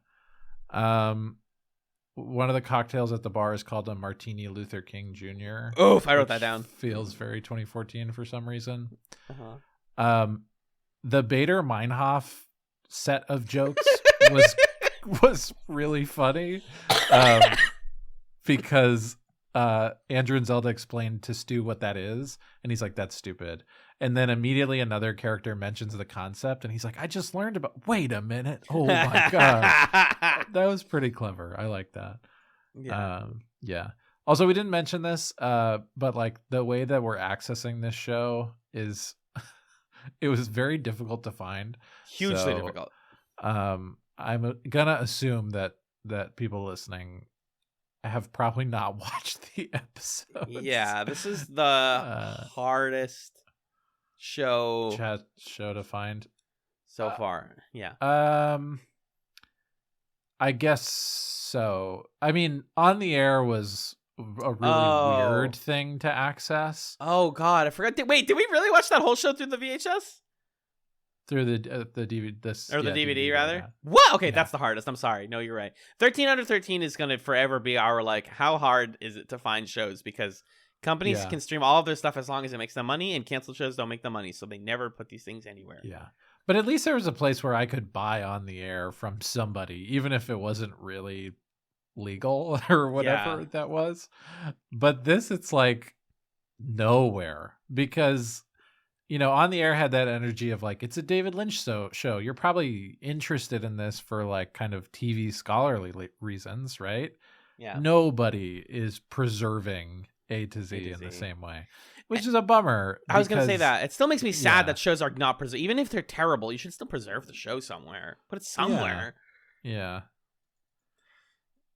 One of the cocktails at the bar is called a Martini Luther King Jr. Oof, I wrote that down. Feels very 2014 for some reason. Uh-huh. The Bader Meinhof set of jokes was really funny because Andrew and Zelda explained to Stu what that is, and he's like, "That's stupid." And then immediately another character mentions the concept, and he's like, "I just learned about." Wait a minute! Oh my god, that was pretty clever. I like that. Yeah. Yeah. Also, we didn't mention this, but like the way that we're accessing this show is. It was very difficult to find. Hugely difficult. I'm gonna assume that people listening have probably not watched the episode. Yeah, this is the hardest show to find so far. Yeah. I guess so. I mean, On the Air was a really weird thing to access. Oh god, I forgot. Wait, did we really watch that whole show through the VHS? Through the DVD, the DVD rather. Yeah. What? Okay, that's the hardest. I'm sorry. No, you're right. 13 under 13 is gonna forever be our how hard is it to find shows, because companies can stream all of their stuff as long as it makes them money, and canceled shows don't make them money, so they never put these things anywhere. Yeah. But at least there was a place where I could buy On the Air from somebody, even if it wasn't really legal or whatever that was. But this, it's like nowhere, because On the Air had that energy of like, it's a David Lynch show, you're probably interested in this for like kind of TV scholarly reasons, right? Yeah. Nobody is preserving A to Z in the same way, which is a bummer. I was gonna say that it still makes me sad that shows are not preserved. Even if they're terrible, you should still preserve the show somewhere. Put it somewhere. Yeah.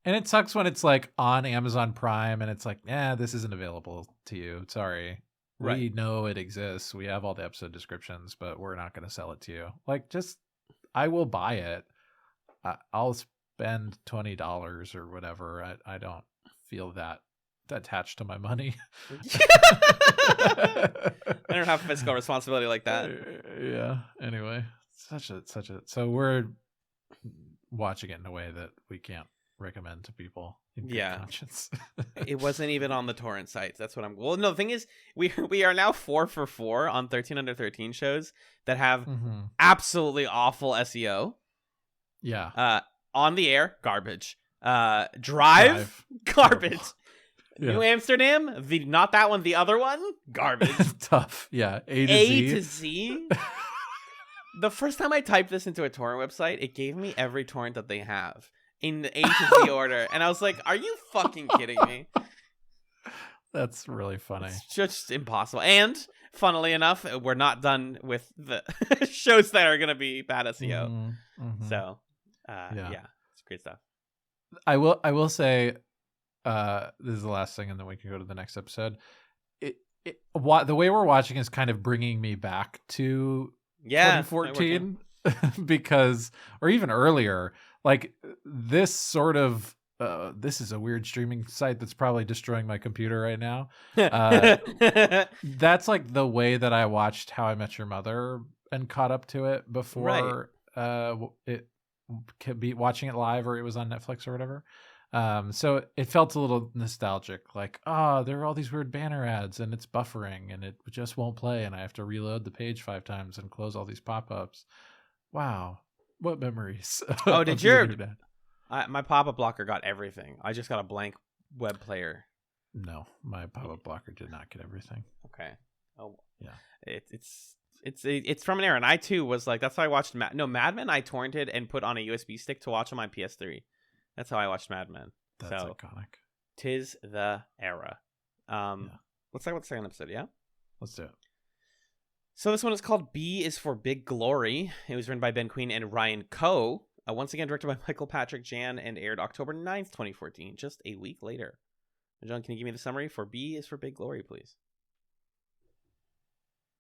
And it sucks when it's like on Amazon Prime and it's like, this isn't available to you. Sorry. Right. We know it exists. We have all the episode descriptions, but we're not going to sell it to you. Like, I will buy it. I'll spend $20 or whatever. I don't feel that attached to my money. I don't have fiscal responsibility like that. Yeah. Anyway, so we're watching it in a way that we can't recommend to people in good conscience. It wasn't even on the torrent sites. That's what well, no, the thing is, we are now 4 for 4 on 13 under 13 shows that have absolutely awful SEO. Yeah. On the Air, garbage. Drive. Garbage. Yeah. New Amsterdam, not that one, the other one, garbage. Tough. Yeah. A to Z. The first time I typed this into a torrent website, it gave me every torrent that they have in the A to Z order. And I was like, are you fucking kidding me? That's really funny. It's just impossible. And funnily enough, we're not done with the shows that are going to be bad SEO. So, it's great stuff. I will say, this is the last thing, and then we can go to the next episode. The way we're watching is kind of bringing me back to 2014 because, or even earlier, like this sort of this is a weird streaming site that's probably destroying my computer right now. That's like the way that I watched How I Met Your Mother and caught up to it before it could be watching it live or it was on Netflix or whatever. So it felt a little nostalgic, like, there are all these weird banner ads and it's buffering and it just won't play and I have to reload the page 5 times and close all these pop-ups. Wow. What memories. Oh, did your my pop-up blocker got everything? I just got a blank web player. No, my pop-up blocker did not get everything. Okay. Oh, yeah. It's from an era, and I too was like, that's how I watched Mad Men. I torrented and put on a USB stick to watch on my PS3. That's how I watched Mad Men. That's iconic. 'Tis the era. Let's talk about the second episode, yeah? Let's do it. So this one is called B is for Big Glory. It was written by Ben Queen and Ryan Coe. Once again, directed by Michael Patrick Jan and aired October 9th, 2014, just a week later. John, can you give me the summary for B is for Big Glory, please?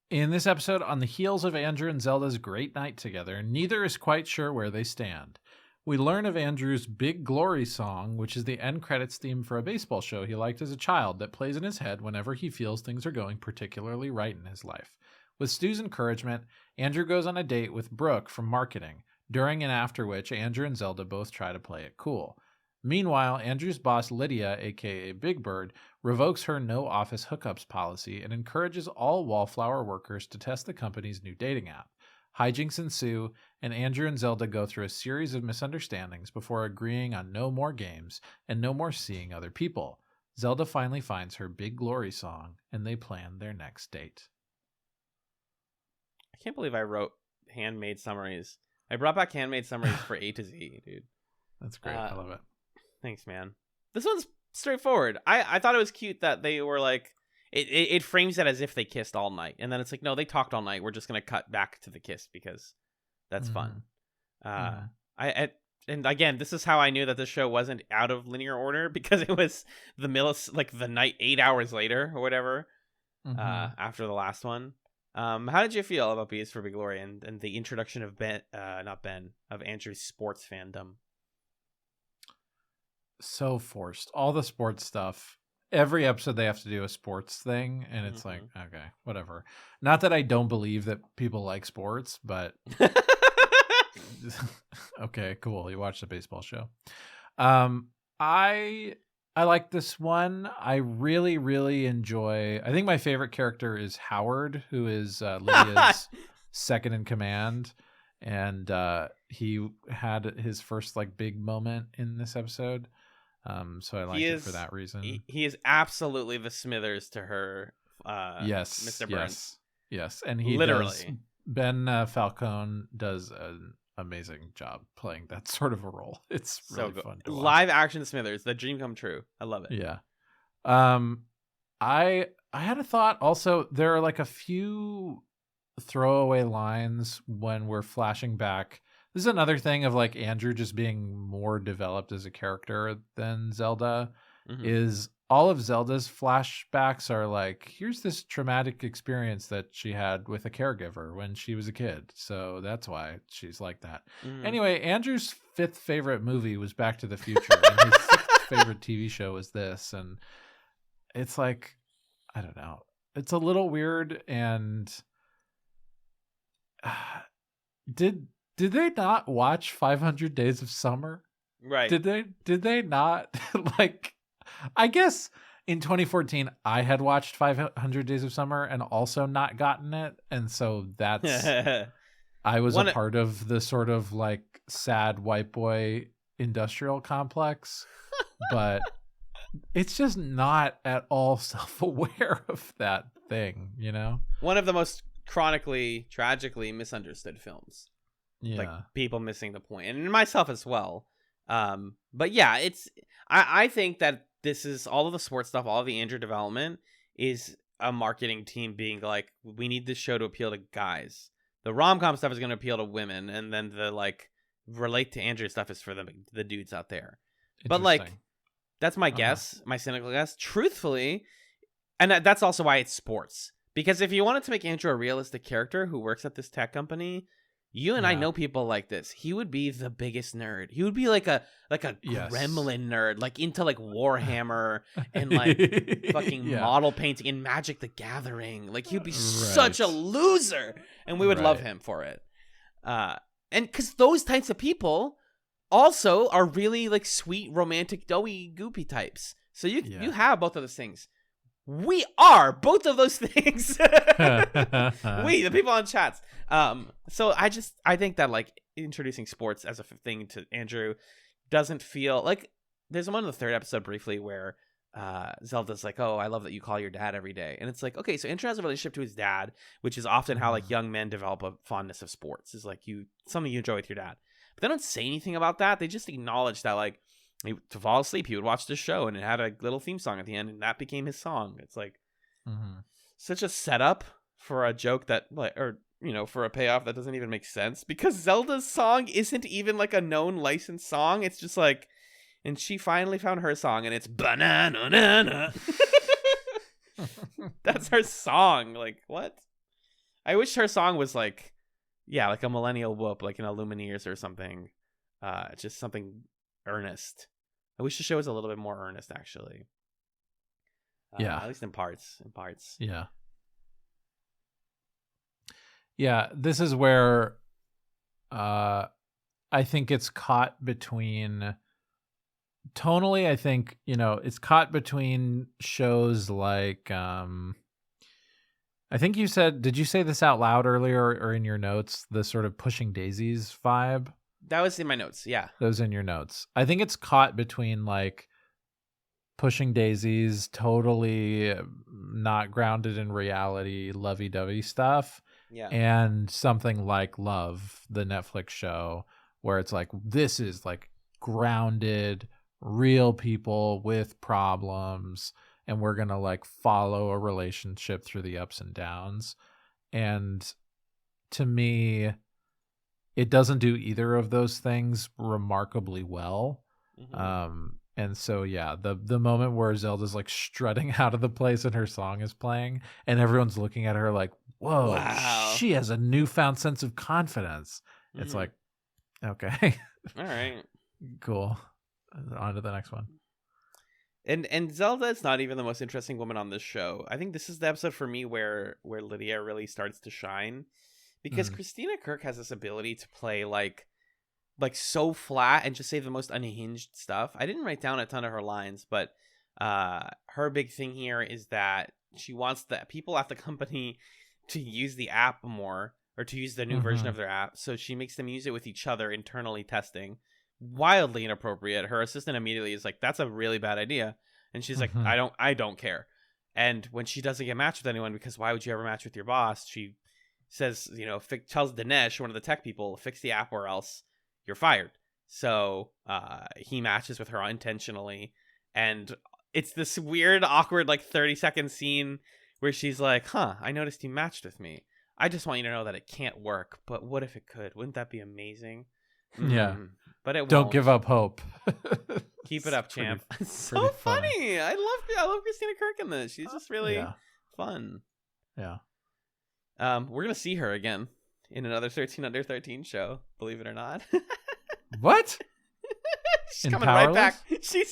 In this episode, on the heels of Andrew and Zelda's great night together, neither is quite sure where they stand. We learn of Andrew's Big Glory song, which is the end credits theme for a baseball show he liked as a child that plays in his head whenever he feels things are going particularly right in his life. With Stu's encouragement, Andrew goes on a date with Brooke from marketing, during and after which Andrew and Zelda both try to play it cool. Meanwhile, Andrew's boss Lydia, aka Big Bird, revokes her no office hookups policy and encourages all Wallflower workers to test the company's new dating app. Hijinks ensue, and Andrew and Zelda go through a series of misunderstandings before agreeing on no more games and no more seeing other people. Zelda finally finds her Big Glory song, and they plan their next date. I can't believe I wrote handmade summaries. I brought back handmade summaries for A to Z, dude. That's great. I love it. Thanks, man. This one's straightforward. I thought it was cute that they were like, it frames it as if they kissed all night. And then it's like, no, they talked all night. We're just going to cut back to the kiss because that's fun. And again, this is how I knew that this show wasn't out of linear order, because it was the the night 8 hours later or whatever, after the last one. How did you feel about B is for Big Glory and the introduction of of Andrew's sports fandom? So forced. All the sports stuff. Every episode they have to do a sports thing, and it's like, okay, whatever. Not that I don't believe that people like sports, but okay, cool. You watch the baseball show. I like this one. I really, really enjoy. I think my favorite character is Howard, who is Lydia's second in command, and he had his first like big moment in this episode. So I like it for that reason. He is absolutely the Smithers to her. Yes, Mr. Burns. Yes, and he literally. Ben Falcone does an amazing job playing that sort of a role. It's really fun to watch. Live action Smithers, the dream come true. I love it. Yeah. I had a thought also. There are like a few throwaway lines when we're flashing back. This is another thing of like Andrew just being more developed as a character than Zelda. Is all of Zelda's flashbacks are like, here's this traumatic experience that she had with a caregiver when she was a kid. So that's why she's like that. Anyway, Andrew's fifth favorite movie was Back to the Future. And his sixth favorite TV show was this. And it's like, I don't know. It's a little weird. And did they not watch 500 Days of Summer? Right. Did they not? Like, I guess in 2014 I had watched 500 Days of Summer and also not gotten it, and so that's I was a part of the sort of like sad white boy industrial complex, but it's just not at all self-aware of that thing, you know? One of the most chronically, tragically misunderstood films. Yeah. Like people missing the point, and myself as well. But yeah, I think that this is all of the sports stuff, all of the Andrew development is a marketing team being like, we need this show to appeal to guys. The rom-com stuff is going to appeal to women, and then the like relate to Andrew stuff is for the dudes out there. But like, that's my guess, my cynical guess. Truthfully, and that's also why it's sports. Because if you wanted to make Andrew a realistic character who works at this tech company, you and I know people like this. He would be the biggest nerd. He would be like a gremlin nerd, like into like Warhammer and like fucking model painting and Magic the Gathering. Like he would be such a loser, and we would love him for it. And because those types of people also are really like sweet, romantic, doughy, goopy types. So you have both of those things. We are both of those things. We, the people on chats. So I think that like introducing sports as a thing to Andrew doesn't feel like there's one in the third episode briefly where Zelda's like, oh, I love that you call your dad every day. And it's like, okay, so Andrew has a relationship to his dad, which is often how like young men develop a fondness of sports, is like something you enjoy with your dad. But they don't say anything about that. They just acknowledge that like to fall asleep, he would watch this show, and it had a little theme song at the end, and that became his song. It's like such a setup for a joke that, like, or for a payoff that doesn't even make sense, because Zelda's song isn't even like a known licensed song. It's just like, and she finally found her song, and it's banana nana. That's her song. Like, what? I wish her song was like, like a millennial whoop, like in Lumineers or something. Just something earnest. I wish the show was a little bit more earnest, actually. At least in parts. Yeah. Yeah, this is where I think it's caught between... Tonally, I think, it's caught between shows like... I think you said... Did you say this out loud earlier or in your notes? The sort of Pushing Daisies vibe? That was in my notes, yeah. That was in your notes. I think it's caught between, like, Pushing Daisies, totally not grounded in reality, lovey-dovey stuff. Yeah. And something like Love, the Netflix show, where it's like, this is like grounded, real people with problems, and we're going to like follow a relationship through the ups and downs. And to me, it doesn't do either of those things remarkably well. And so, yeah, the moment where Zelda's like strutting out of the place and her song is playing and everyone's looking at her like, whoa, wow, she has a newfound sense of confidence. It's like, okay. All right. Cool. On to the next one. And Zelda is not even the most interesting woman on this show. I think this is the episode for me where Lydia really starts to shine, because Christina Kirk has this ability to play like so flat and just say the most unhinged stuff. I didn't write down a ton of her lines, but her big thing here is that she wants the people at the company to use the app more, or to use the new version of their app. So she makes them use it with each other, internally testing. Wildly inappropriate. Her assistant immediately is like, that's a really bad idea. And she's like, I don't care. And when she doesn't get matched with anyone, because why would you ever match with your boss? She says, tells Dinesh, one of the tech people, fix the app or else you're fired. So he matches with her unintentionally. And it's this weird, awkward, like 30-second scene where she's like, I noticed you matched with me. I just want you to know that it can't work. But what if it could? Wouldn't that be amazing? Yeah. But it Don't won't. Give up hope. Keep it up, champ. It's so funny. I love Christina Kirk in this. She's just really fun. Yeah. We're gonna see her again in another 13 Under 13 show, believe it or not. What? She's coming right back. She's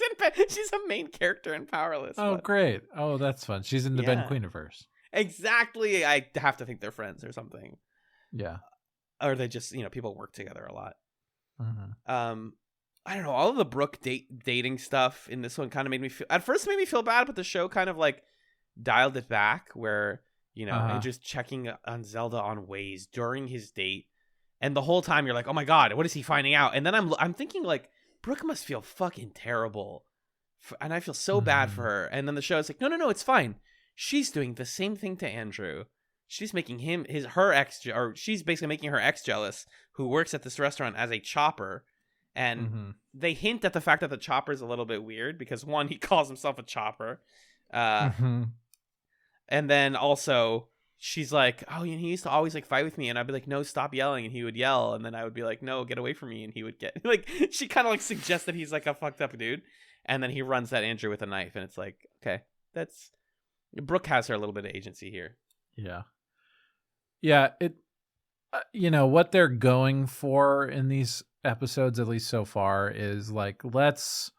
a main character in Powerless. Oh, great. Oh, that's fun. She's in the Ben Queenerverse. Exactly. I have to think they're friends or something. Yeah. Or they just, people work together a lot. I don't know. All of the Brooke dating stuff in this one kind of made me feel bad, but the show kind of like dialed it back, where Andrew's checking on Zelda on Waze during his date, and the whole time you're like, oh my god, what is he finding out? And then I'm thinking like, Brooke must feel fucking terrible, and I feel so bad for her. And then the show is like, no, it's fine. She's doing the same thing to Andrew. She's making her ex, or she's basically making her ex jealous, who works at this restaurant as a chopper. And they hint at the fact that the chopper is a little bit weird, because one, he calls himself a chopper. And then also she's like, oh, he used to always like fight with me. And I'd be like, no, stop yelling. And he would yell. And then I would be like, no, get away from me. And he would get like, she kind of like suggests that he's like a fucked up dude. And then he runs at Andrew with a knife. And it's like, okay, Brooke has her a little bit of agency here. Yeah. Yeah. It, what they're going for in these episodes, at least so far, is like, let's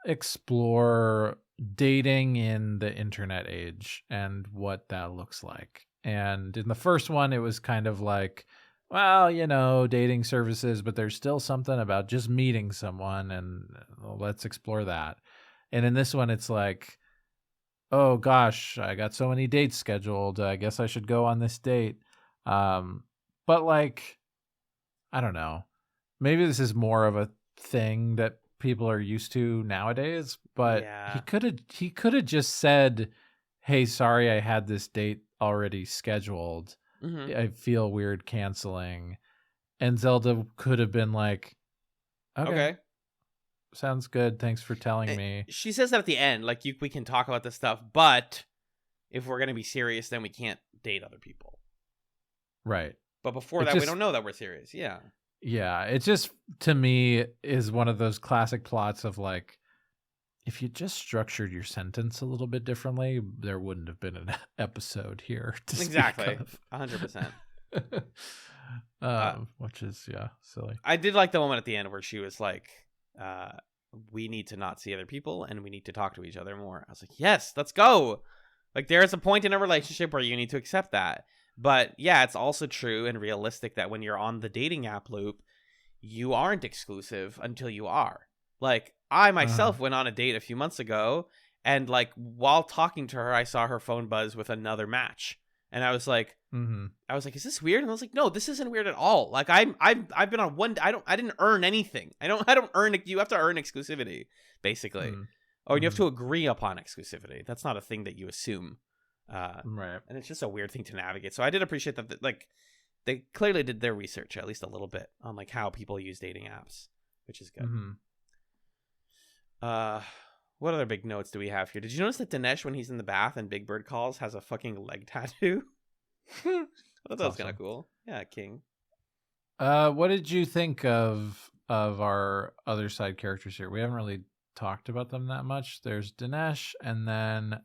explore dating in the internet age and what that looks like. And in the first one, it was kind of like, well, dating services, but there's still something about just meeting someone, and let's explore that. And in this one, it's like, oh gosh, I got so many dates scheduled, I guess I should go on this date. But like, I don't know, maybe this is more of a thing that people are used to nowadays, but he could have just said, hey, sorry, I had this date already scheduled. I feel weird canceling. And Zelda could have been like, okay. sounds good. Thanks for telling me. She says that at the end, like, we can talk about this stuff, but if we're going to be serious, then we can't date other people. Right. But before that, we don't know that we're serious. Yeah. Yeah. It just, to me, is one of those classic plots of like, if you just structured your sentence a little bit differently, there wouldn't have been an episode here to Exactly. speak of. 100%. Which is, silly. I did like the moment at the end where she was like, we need to not see other people and we need to talk to each other more. I was like, yes, let's go. Like, there is a point in a relationship where you need to accept that. But yeah, it's also true and realistic that when you're on the dating app loop, you aren't exclusive until you are. Like, I myself went on a date a few months ago, and like, while talking to her, I saw her phone buzz with another match. And I was like, is this weird? And I was like, no, this isn't weird at all. Like, I've been on one. I didn't earn anything. I don't earn. You have to earn exclusivity, basically, or you have to agree upon exclusivity. That's not a thing that you assume. Right. And it's just a weird thing to navigate. So I did appreciate that. Like, they clearly did their research at least a little bit on like how people use dating apps, which is good. What other big notes do we have here? Did you notice that Dinesh, when he's in the bath and Big Bird calls, has a fucking leg tattoo? I thought that was kind of cool. Yeah, King. What did you think of our other side characters here? We haven't really talked about them that much. There's Dinesh and then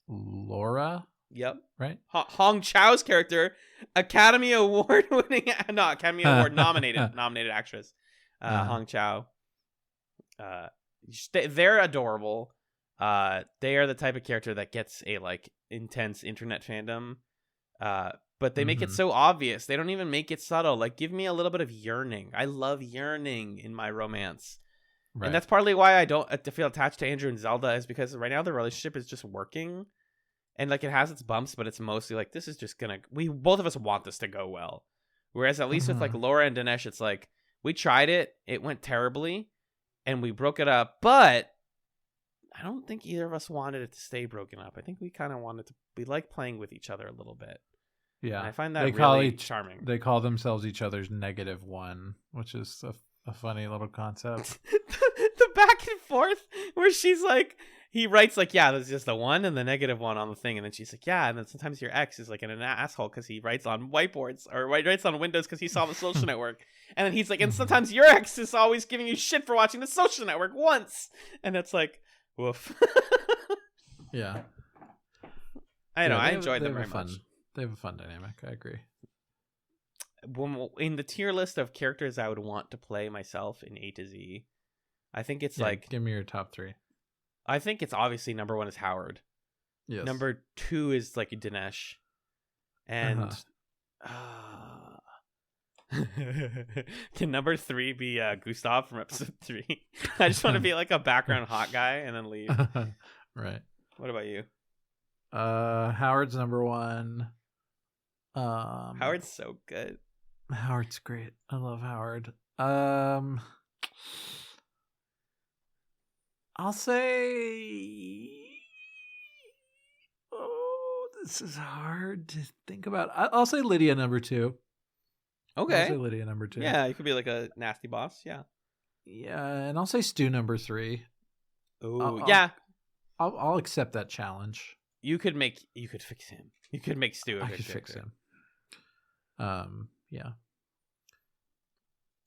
Laura. Yep. Right? Hong Chau's character, Academy Award winning, no, Academy Award nominated actress. Hong Chau. They're adorable. They are the type of character that gets a like intense internet fandom. But they make it so obvious. They don't even make it subtle. Like, give me a little bit of yearning. I love yearning in my romance. Right. And that's partly why I don't feel attached to Andrew and Zelda, is because right now the relationship is just working. And like, it has its bumps, but it's mostly like, this is just both of us want this to go well. Whereas at least with like Laura and Dinesh, it's like, we tried it. It went terribly. And we broke it up, but I don't think either of us wanted it to stay broken up. I think we kind of we like playing with each other a little bit. Yeah. And I find that really charming. They call themselves each other's -1, which is a funny little concept. The back and forth where she's like, he writes like, yeah, there's just the 1 and the -1 on the thing. And then she's like, yeah. And then sometimes your ex is like an asshole because he writes on whiteboards or writes on windows because he saw the Social Network. And then he's like, and sometimes your ex is always giving you shit for watching the Social Network once. And it's like, woof. Yeah. I know. I enjoyed them very much. They have a fun dynamic. I agree. In the tier list of characters I would want to play myself in A to Z, I think it's like, give me your top 3. I think it's obviously number 1 is Howard. Yes. Number 2 is like Dinesh. And can number 3 be Gustav from episode 3? I just want to be like a background hot guy and then leave. Right. What about you? Howard's number 1. Howard's so good. Howard's great. I love Howard. I'll say, this is hard to think about. I'll say Lydia number 2. Okay. I'll say Lydia number 2. Yeah, you could be like a nasty boss. Yeah. Yeah, and I'll say Stu number 3. Ooh, yeah. I'll accept that challenge. You could fix him. You could make Stu a good character. Fix him. Yeah.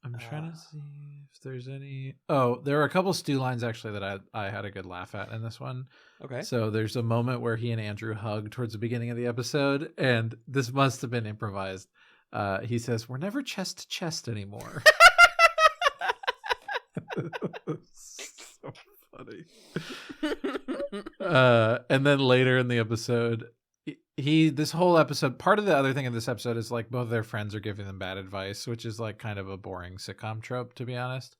I'm trying to see if there's any. Oh, there are a couple Stu lines actually that I had a good laugh at in this one. Okay. So there's a moment where he and Andrew hug towards the beginning of the episode, and this must have been improvised. He says, "We're never chest to chest anymore." So funny. And then later in the episode, this whole episode, part of the other thing in this episode is like both their friends are giving them bad advice, which is like kind of a boring sitcom trope, to be honest.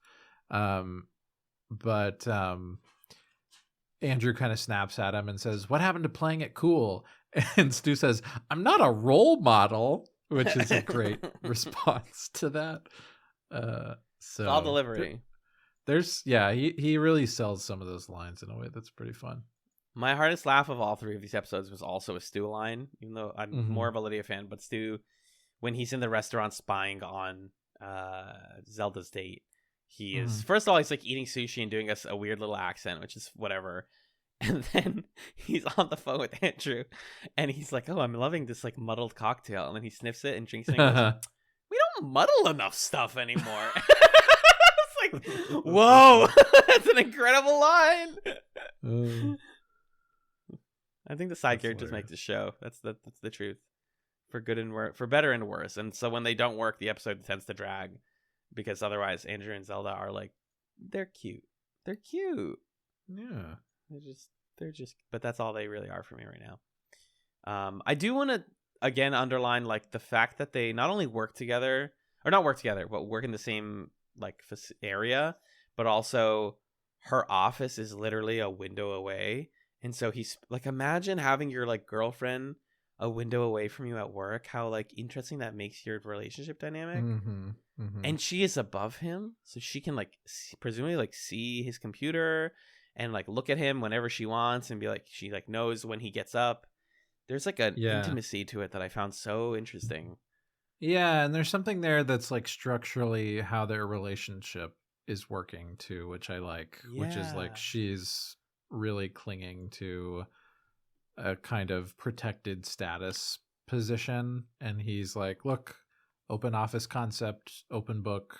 But Andrew kind of snaps at him and says, "What happened to playing it cool?" And Stu says, "I'm not a role model," which is a great response to that. So all delivery. He really sells some of those lines in a way that's pretty fun. My hardest laugh of all 3 of these episodes was also a Stu line, even though I'm more of a Lydia fan. But Stu, when he's in the restaurant spying on Zelda's date, he is, first of all, he's like eating sushi and doing a weird little accent, which is whatever. And then he's on the phone with Andrew and he's like, oh, I'm loving this like muddled cocktail. And then he sniffs it and drinks it and goes, we don't muddle enough stuff anymore. It's like, whoa, that's an incredible line. I think the side characters make the show. That's the truth. For good and for better and worse. And so when they don't work, the episode tends to drag because otherwise Andrew and Zelda are like, they're cute. They're cute. Yeah. They're just, but that's all they really are for me right now. I do want to again underline like the fact that they not only work together or not work together, but work in the same like area, but also her office is literally a window away. And so he's like, imagine having your like girlfriend a window away from you at work, how like interesting that makes your relationship dynamic. And she is above him, so she can like presumably like see his computer and like look at him whenever she wants and be like, she like knows when he gets up. There's like an intimacy to it that I found so interesting. Yeah, and there's something there that's like structurally how their relationship is working too, which I like, which is like she's really clinging to a kind of protected status position, and he's like, look, open office concept, open book,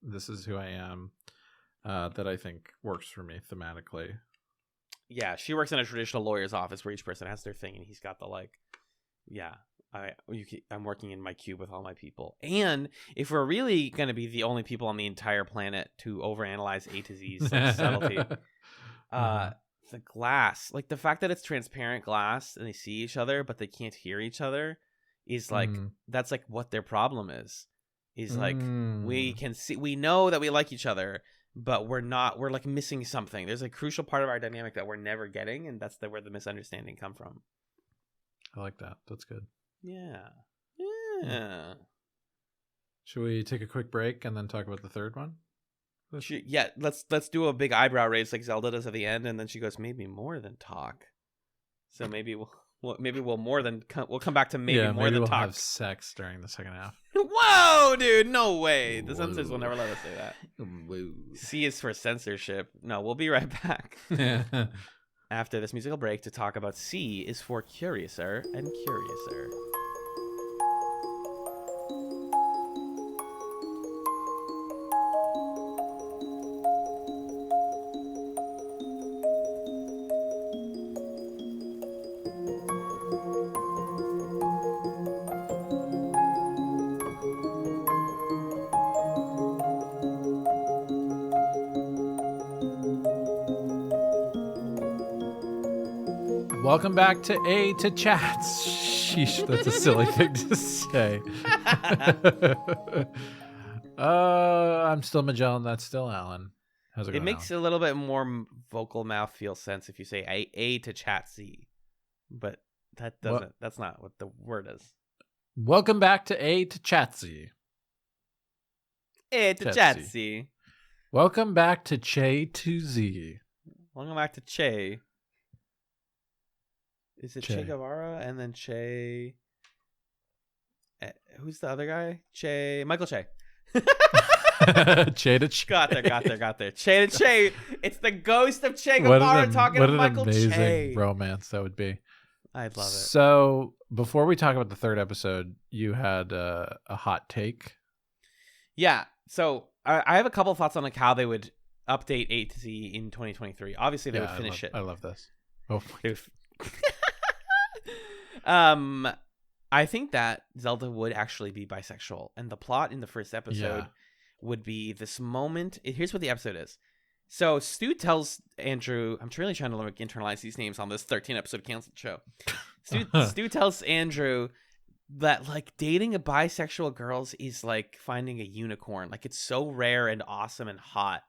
this is who I am. That I think works for me thematically. Yeah, she works in a traditional lawyer's office where each person has their thing, and he's got the like, I'm working in my cube with all my people. And if we're really going to be the only people on the entire planet to overanalyze A to Z's like, subtlety, the glass, like the fact that it's transparent glass and they see each other but they can't hear each other is like that's like what their problem is like we can see, we know that we like each other, but we're like missing something. There's a crucial part of our dynamic that we're never getting, and that's where the misunderstanding come from. I like that. That's good. Yeah. Should we take a quick break and then talk about the third one? Let's do a big eyebrow raise like Zelda does at the end, and then she goes, maybe more than talk. So maybe we'll come back to maybe more than we'll talk. Have sex during the second half. Whoa, dude, no way. The censors will never let us say that. Whoa. C is for censorship. No, we'll be right back after this musical break to talk about C is for Curiouser and Curiouser. Welcome back to A to Chats. Sheesh, that's a silly thing to say. I'm still Magellan. That's still Alan. How's it going? It makes a little bit more vocal mouth feel sense if you say A to Chat C, but that doesn't. What? That's not what the word is. Welcome back to A to Chatsy. A to Chat C. Welcome back to Che to Z. Welcome back to Che. Is it Che Guevara and then Che? Who's the other guy? Michael Che. Che to Che. Got there. Che to Che. It's the ghost of Che Guevara talking to Michael Che. What an amazing romance that would be. I'd love it. So before we talk about the third episode, you had a hot take. Yeah. So I have a couple of thoughts on like how they would update A to Z in 2023. Obviously, they would finish it. I love this. Oh. I think that Zelda would actually be bisexual, and the plot in the first episode would be this moment. Here's what the episode is. So Stu tells Andrew, I'm really trying to internalize these names on this 13 episode canceled show. Stu tells Andrew that like dating a bisexual girls is like finding a unicorn. Like it's so rare and awesome and hot,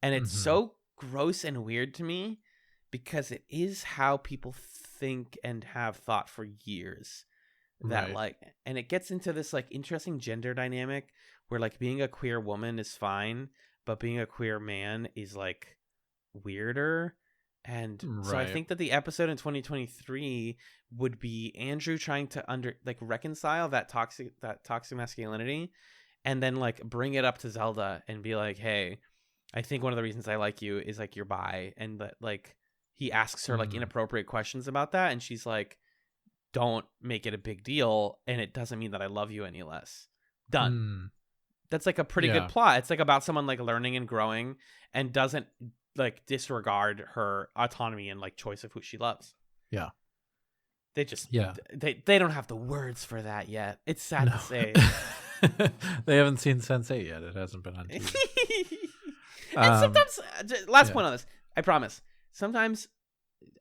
and it's so gross and weird to me because it is how people think and have thought for years. That like, and it gets into this like interesting gender dynamic where like being a queer woman is fine, but being a queer man is like weirder. And so I think that the episode in 2023 would be Andrew trying to reconcile that toxic masculinity and then like bring it up to Zelda and be like, hey, I think one of the reasons I like you is like you're bi, and that like he asks her like inappropriate questions about that, and she's like, don't make it a big deal, and it doesn't mean that I love you any less. Done. That's like a pretty good plot. It's like about someone like learning and growing and doesn't like disregard her autonomy and like choice of who she loves. Yeah. They just they don't have the words for that yet. It's sad to say. They haven't seen Sense8 yet. It hasn't been on TV. And sometimes last point on this, I promise. Sometimes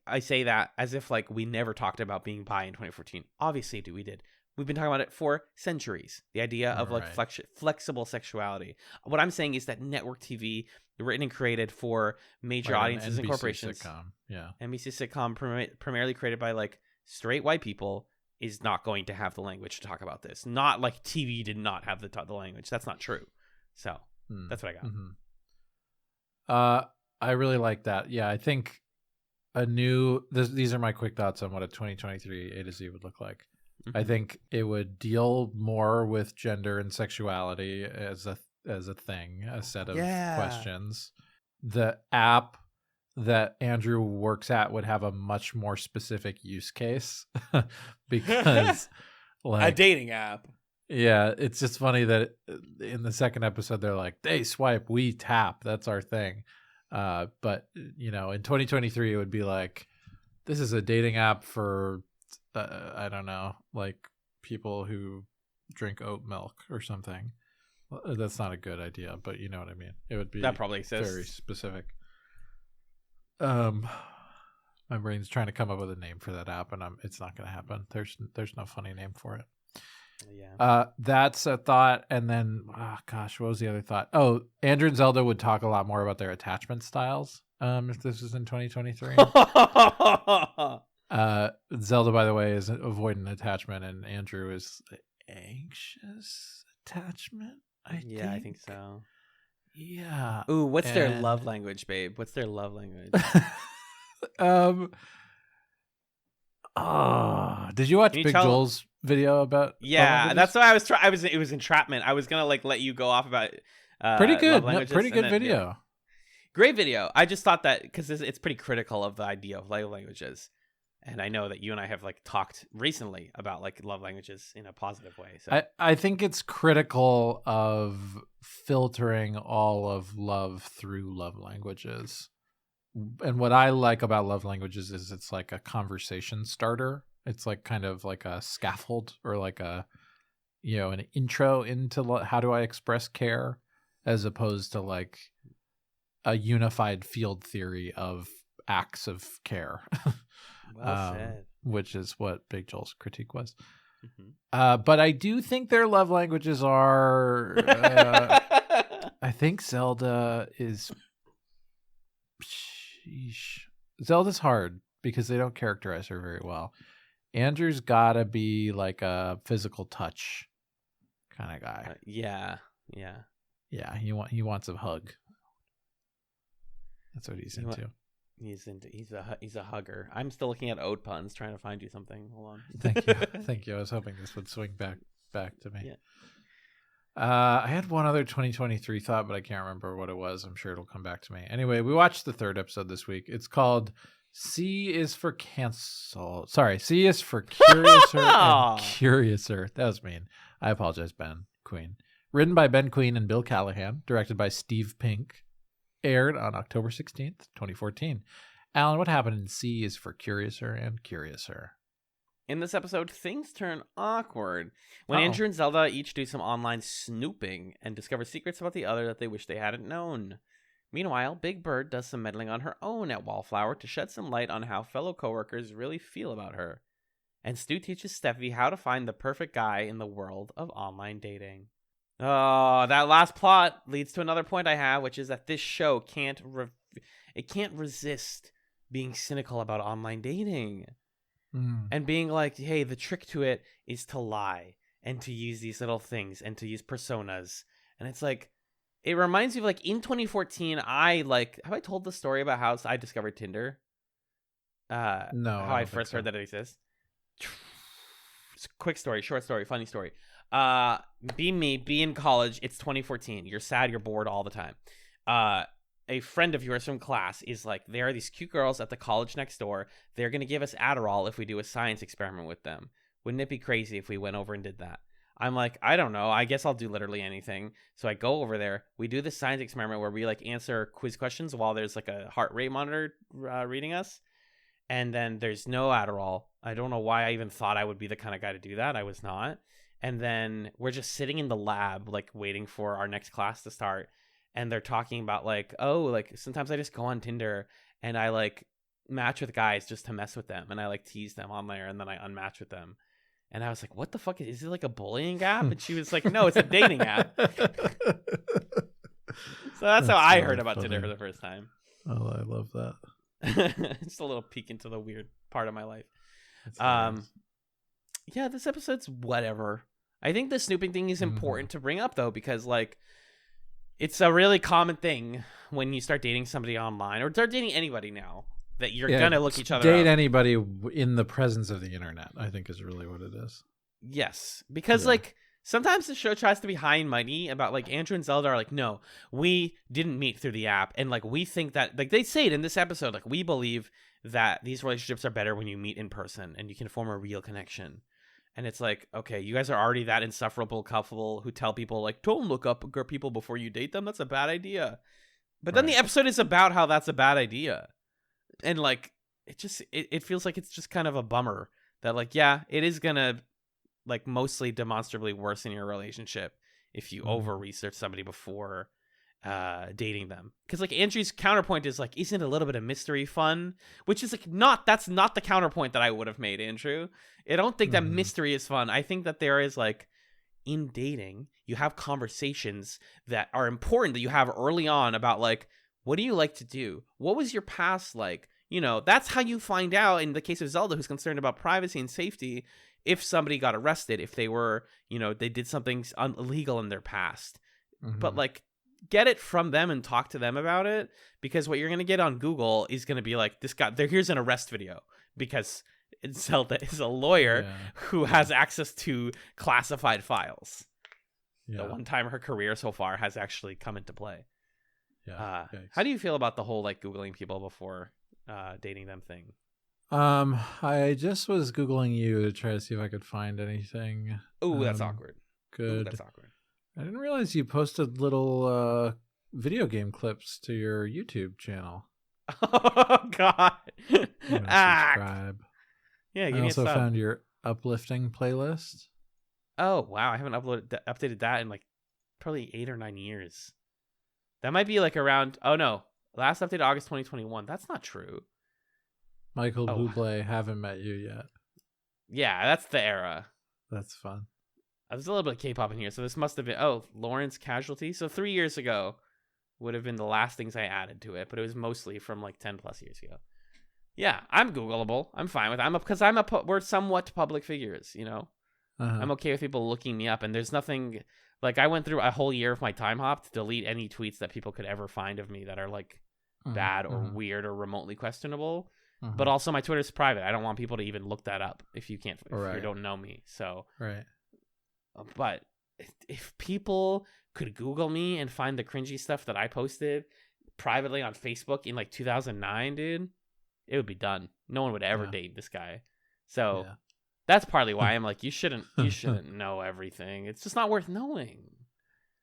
I say that as if like we never talked about being bi in 2014. Obviously, we did. We've been talking about it for centuries. The idea of like flexible sexuality. What I'm saying is that network TV, written and created for major audiences and corporations. Sitcom. Yeah. NBC sitcom primarily created by like straight white people is not going to have the language to talk about this. Not like TV did not have the language. That's not true. So that's what I got. I really like that. Yeah, I think these are my quick thoughts on what a 2023 A to Z would look like. I think it would deal more with gender and sexuality as a thing, a set of questions. The app that Andrew works at would have a much more specific use case because like a dating app. Yeah, it's just funny that in the second episode they're like, they swipe, we tap. That's our thing. But in 2023 it would be like, this is a dating app for I don't know, like people who drink oat milk or something. Well, that's not a good idea, but you know what I mean. It would be that probably exists. Very specific. My brain's trying to come up with a name for that app, and it's not going to happen. There's no funny name for it. Yeah. That's a thought, and then what was the other thought? Oh, Andrew and Zelda would talk a lot more about their attachment styles. If this was in 2023. Zelda, by the way, is avoidant attachment, and Andrew is anxious attachment. I think so. Yeah. Ooh, what's their love language, babe? What's their love language? Did you watch Big Joel's video about? Yeah, that's why I was. It was entrapment. I was gonna like let you go off about. Pretty good. Pretty good video. Yeah. Great video. I just thought that because it's pretty critical of the idea of love languages. And I know that you and I have like talked recently about like love languages in a positive way. So I think it's critical of filtering all of love through love languages. And what I like about love languages is it's like a conversation starter. It's like kind of like a scaffold or like an intro into how do I express care, as opposed to like a unified field theory of acts of care. Well said. Which is what Big Joel's critique was. But I do think their love languages are. I think Zelda is. Zelda's hard because they don't characterize her very well. Andrew's gotta be like a physical touch kind of guy. Yeah. He wants a hug. That's what he's into. He's a hugger. I'm still looking at oat puns, trying to find you something. Hold on. Thank you. I was hoping this would swing back to me. Yeah. I had one other 2023 thought, but I can't remember what it was. I'm sure it'll come back to me. Anyway, we watched the third episode this week. It's called C is for Cancel. Sorry, C is for Curiouser and Curiouser. That was mean. I apologize, Ben Queen. Written by Ben Queen and Bill Callahan. Directed by Steve Pink. Aired on October 16th, 2014. Alan, what happened in C is for Curiouser and Curiouser? In this episode, things turn awkward when Andrew and Zelda each do some online snooping and discover secrets about the other that they wish they hadn't known. Meanwhile, Big Bird does some meddling on her own at Wallflower to shed some light on how fellow coworkers really feel about her. And Stu teaches Steffi how to find the perfect guy in the world of online dating. Oh, that last plot leads to another point I have, which is that this show can't resist being cynical about online dating. And being like, hey, the trick to it is to lie and to use these little things and to use personas. And it's like, it reminds me of like in 2014, have I told the story about how I discovered Tinder? No. How I first heard that it exists? Quick story, short story, funny story. Be me, be in college. It's 2014. You're sad, you're bored all the time. A friend of yours from class is like, there are these cute girls at the college next door. They're going to give us Adderall if we do a science experiment with them. Wouldn't it be crazy if we went over and did that? I'm like, I don't know. I guess I'll do literally anything. So I go over there. We do this science experiment where we like answer quiz questions while there's like a heart rate monitor reading us. And then there's no Adderall. I don't know why I even thought I would be the kind of guy to do that. I was not. And then we're just sitting in the lab, like waiting for our next class to start. And they're talking about like, oh, like sometimes I just go on Tinder and I like match with guys just to mess with them. And I like tease them on there and then I unmatch with them. And I was like, what the fuck? Is it like a bullying app? And she was like, no, it's a dating app. So that's how I heard about Tinder for the first time. Oh, I love that. Just a little peek into the weird part of my life. Nice. Yeah, this episode's whatever. I think the snooping thing is important to bring up though, because like it's a really common thing when you start dating somebody online or start dating anybody now that you're gonna look each other date up. anybody in the presence of the internet, I think is really what it is. Yes, because like sometimes the show tries to be high and mighty about like Andrew and Zelda are like, no, we didn't meet through the app, and like we think that like they say it in this episode, like we believe that these relationships are better when you meet in person and you can form a real connection. And it's like, okay, you guys are already that insufferable couple who tell people like, don't look up people before you date them. That's a bad idea. But then the episode is about how that's a bad idea. And like, it feels like it's just kind of a bummer that like, yeah, it is going to like mostly demonstrably worsen your relationship if you over research somebody before dating them. Because like Andrew's counterpoint is like, isn't a little bit of mystery fun? Which is like that's not the counterpoint that I would have made, Andrew. I don't think that mystery is fun. I think that there is like, in dating, you have conversations that are important that you have early on about like, what do you like to do? What was your past like? You know, that's how you find out, in the case of Zelda, who's concerned about privacy and safety, if somebody got arrested, if they were, you know, they did something illegal in their past. But like, get it from them and talk to them about it, because what you're going to get on Google is going to be like, this guy, here's an arrest video, because Zelda is a lawyer who has access to classified files. The one time her career so far has actually come into play. How do you feel about the whole like Googling people before dating them thing? I just was Googling you to try to see if I could find anything. Oh, that's awkward. Good. Ooh, that's awkward. I didn't realize you posted little video game clips to your YouTube channel. Oh God! Subscribe. Yeah, I also found your uplifting playlist. Oh wow, I haven't updated that in like probably 8 or 9 years. That might be like around. Oh no, last updated August 2021. That's not true. Michael Bublé, haven't met you yet. Yeah, that's the era. That's fun. There's a little bit of K-pop in here, so this must have been Lawrence Casualty. So 3 years ago would have been the last things I added to it, but it was mostly from like 10 plus years ago. Yeah, I'm Googleable. I'm fine with it. Because we're somewhat public figures, you know. I'm okay with people looking me up, and there's nothing like I went through a whole year of my time hop to delete any tweets that people could ever find of me that are like bad or weird or remotely questionable. But also my Twitter's private. I don't want people to even look that up if you don't know me. So but if people could Google me and find the cringy stuff that I posted privately on Facebook in like 2009, dude, it would be done. No one would ever date this guy. So that's partly why I'm like, you shouldn't know everything. It's just not worth knowing.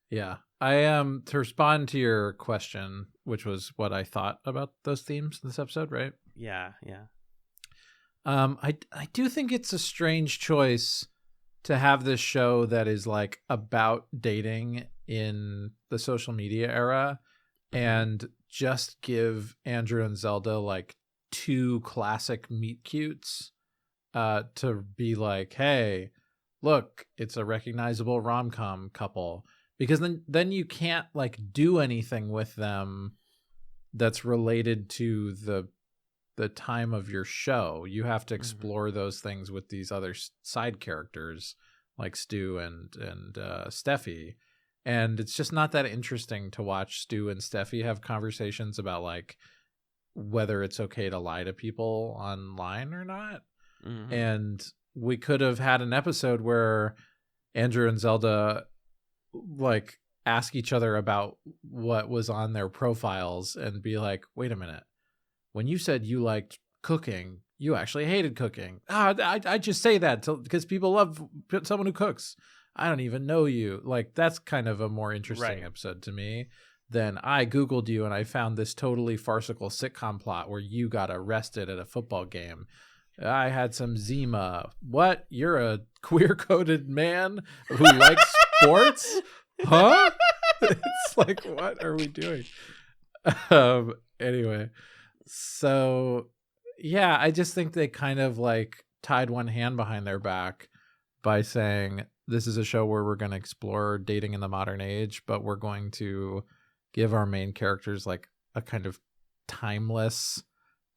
Yeah. To respond to your question, which was what I thought about those themes in this episode, right? Yeah. I do think it's a strange choice to have this show that is like about dating in the social media era and just give Andrew and Zelda like 2 classic meet cutes to be like, hey, look, it's a recognizable rom-com couple. Because then you can't like do anything with them that's related to the time of your show. You have to explore those things with these other side characters like Stu and Steffi. And it's just not that interesting to watch Stu and Steffi have conversations about like whether it's okay to lie to people online or not. And we could have had an episode where Andrew and Zelda like ask each other about what was on their profiles and be like, wait a minute, when you said you liked cooking, you actually hated cooking. I just say that because people love someone who cooks. I don't even know you. Like, that's kind of a more interesting episode to me than I Googled you and I found this totally farcical sitcom plot where you got arrested at a football game. I had some Zima. What? You're a queer-coded man who likes sports? Huh? It's like, what are we doing? Anyway, so yeah, I just think they kind of like tied one hand behind their back by saying this is a show where we're going to explore dating in the modern age, but we're going to give our main characters like a kind of timeless,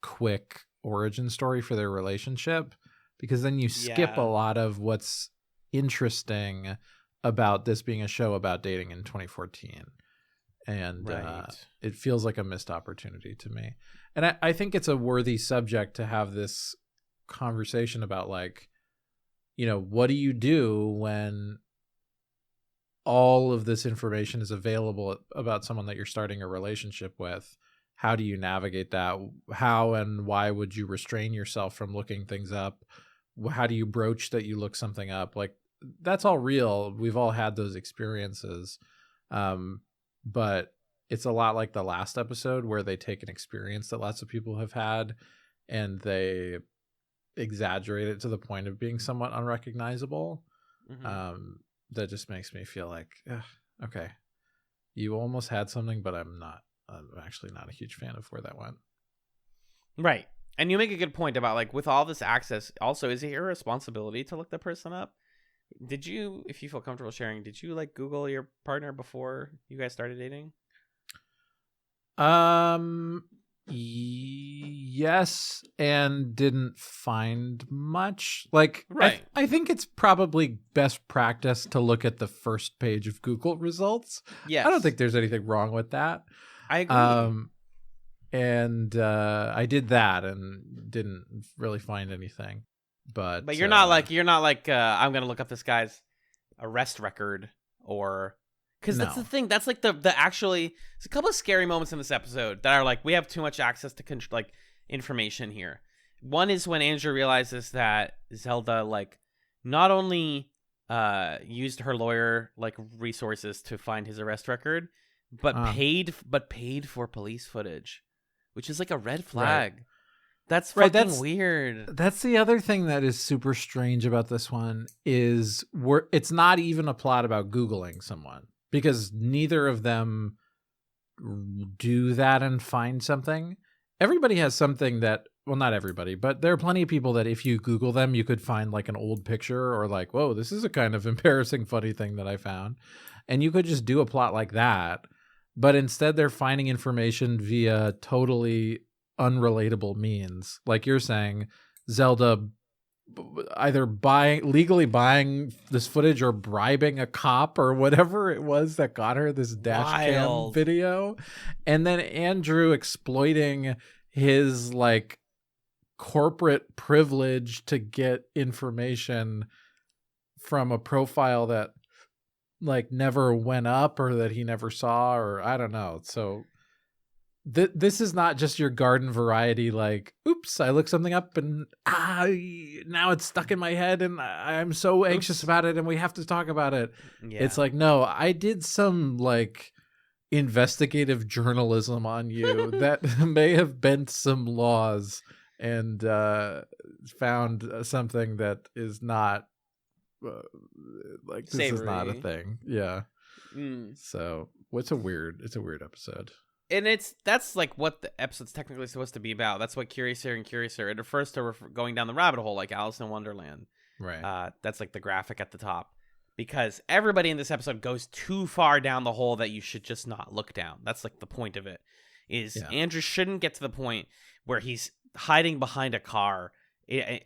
quick origin story for their relationship, because then you skip a lot of what's interesting about this being a show about dating in 2014. And it feels like a missed opportunity to me. And I think it's a worthy subject to have this conversation about, like, you know, what do you do when all of this information is available about someone that you're starting a relationship with? How do you navigate that? How and why would you restrain yourself from looking things up? How do you broach that you look something up? Like, that's all real. We've all had those experiences. But it's a lot like the last episode where they take an experience that lots of people have had and they exaggerate it to the point of being somewhat unrecognizable. That just makes me feel like, okay, you almost had something, but I'm actually not a huge fan of where that went. Right. And you make a good point about, like, with all this access, also, is it your responsibility to look the person up? Did you, if you feel comfortable sharing, did you like Google your partner before you guys started dating? Yes, and didn't find much. Like, right. I think it's probably best practice to look at the first page of Google results. Yes. I don't think there's anything wrong with that. I agree. And I did that and didn't really find anything. But you're not like I'm gonna look up this guy's arrest record, or because that's the thing. That's like the actually. There's a couple of scary moments in this episode that are like, we have too much access to like information here. One is when Andrew realizes that Zelda like not only used her lawyer like resources to find his arrest record, but paid for police footage, which is like a red flag. Right. That's fucking weird. That's the other thing that is super strange about this one is it's not even a plot about Googling someone, because neither of them do that and find something. Everybody has something that, well, not everybody, but there are plenty of people that if you Google them, you could find like an old picture or like, whoa, this is a kind of embarrassing, funny thing that I found. And you could just do a plot like that. But instead they're finding information via totally unrelatable means, like you're saying, Zelda either legally buying this footage or bribing a cop or whatever it was that got her this dash cam video, and then Andrew exploiting his like corporate privilege to get information from a profile that like never went up or that he never saw, or I don't know. So this is not just your garden variety, like, oops, I looked something up and now it's stuck in my head and I'm so anxious about it and we have to talk about it. Yeah. It's like, no, I did some like investigative journalism on you that may have bent some laws and found something that is not like this Savory. Is not a thing. Yeah. So it's a weird episode. And that's like what the episode's technically supposed to be about. That's what Curious Here and Curious Here. It refers to going down the rabbit hole like Alice in Wonderland. Right. That's like the graphic at the top. Because everybody in this episode goes too far down the hole that you should just not look down. That's like the point of it. Andrew shouldn't get to the point where he's hiding behind a car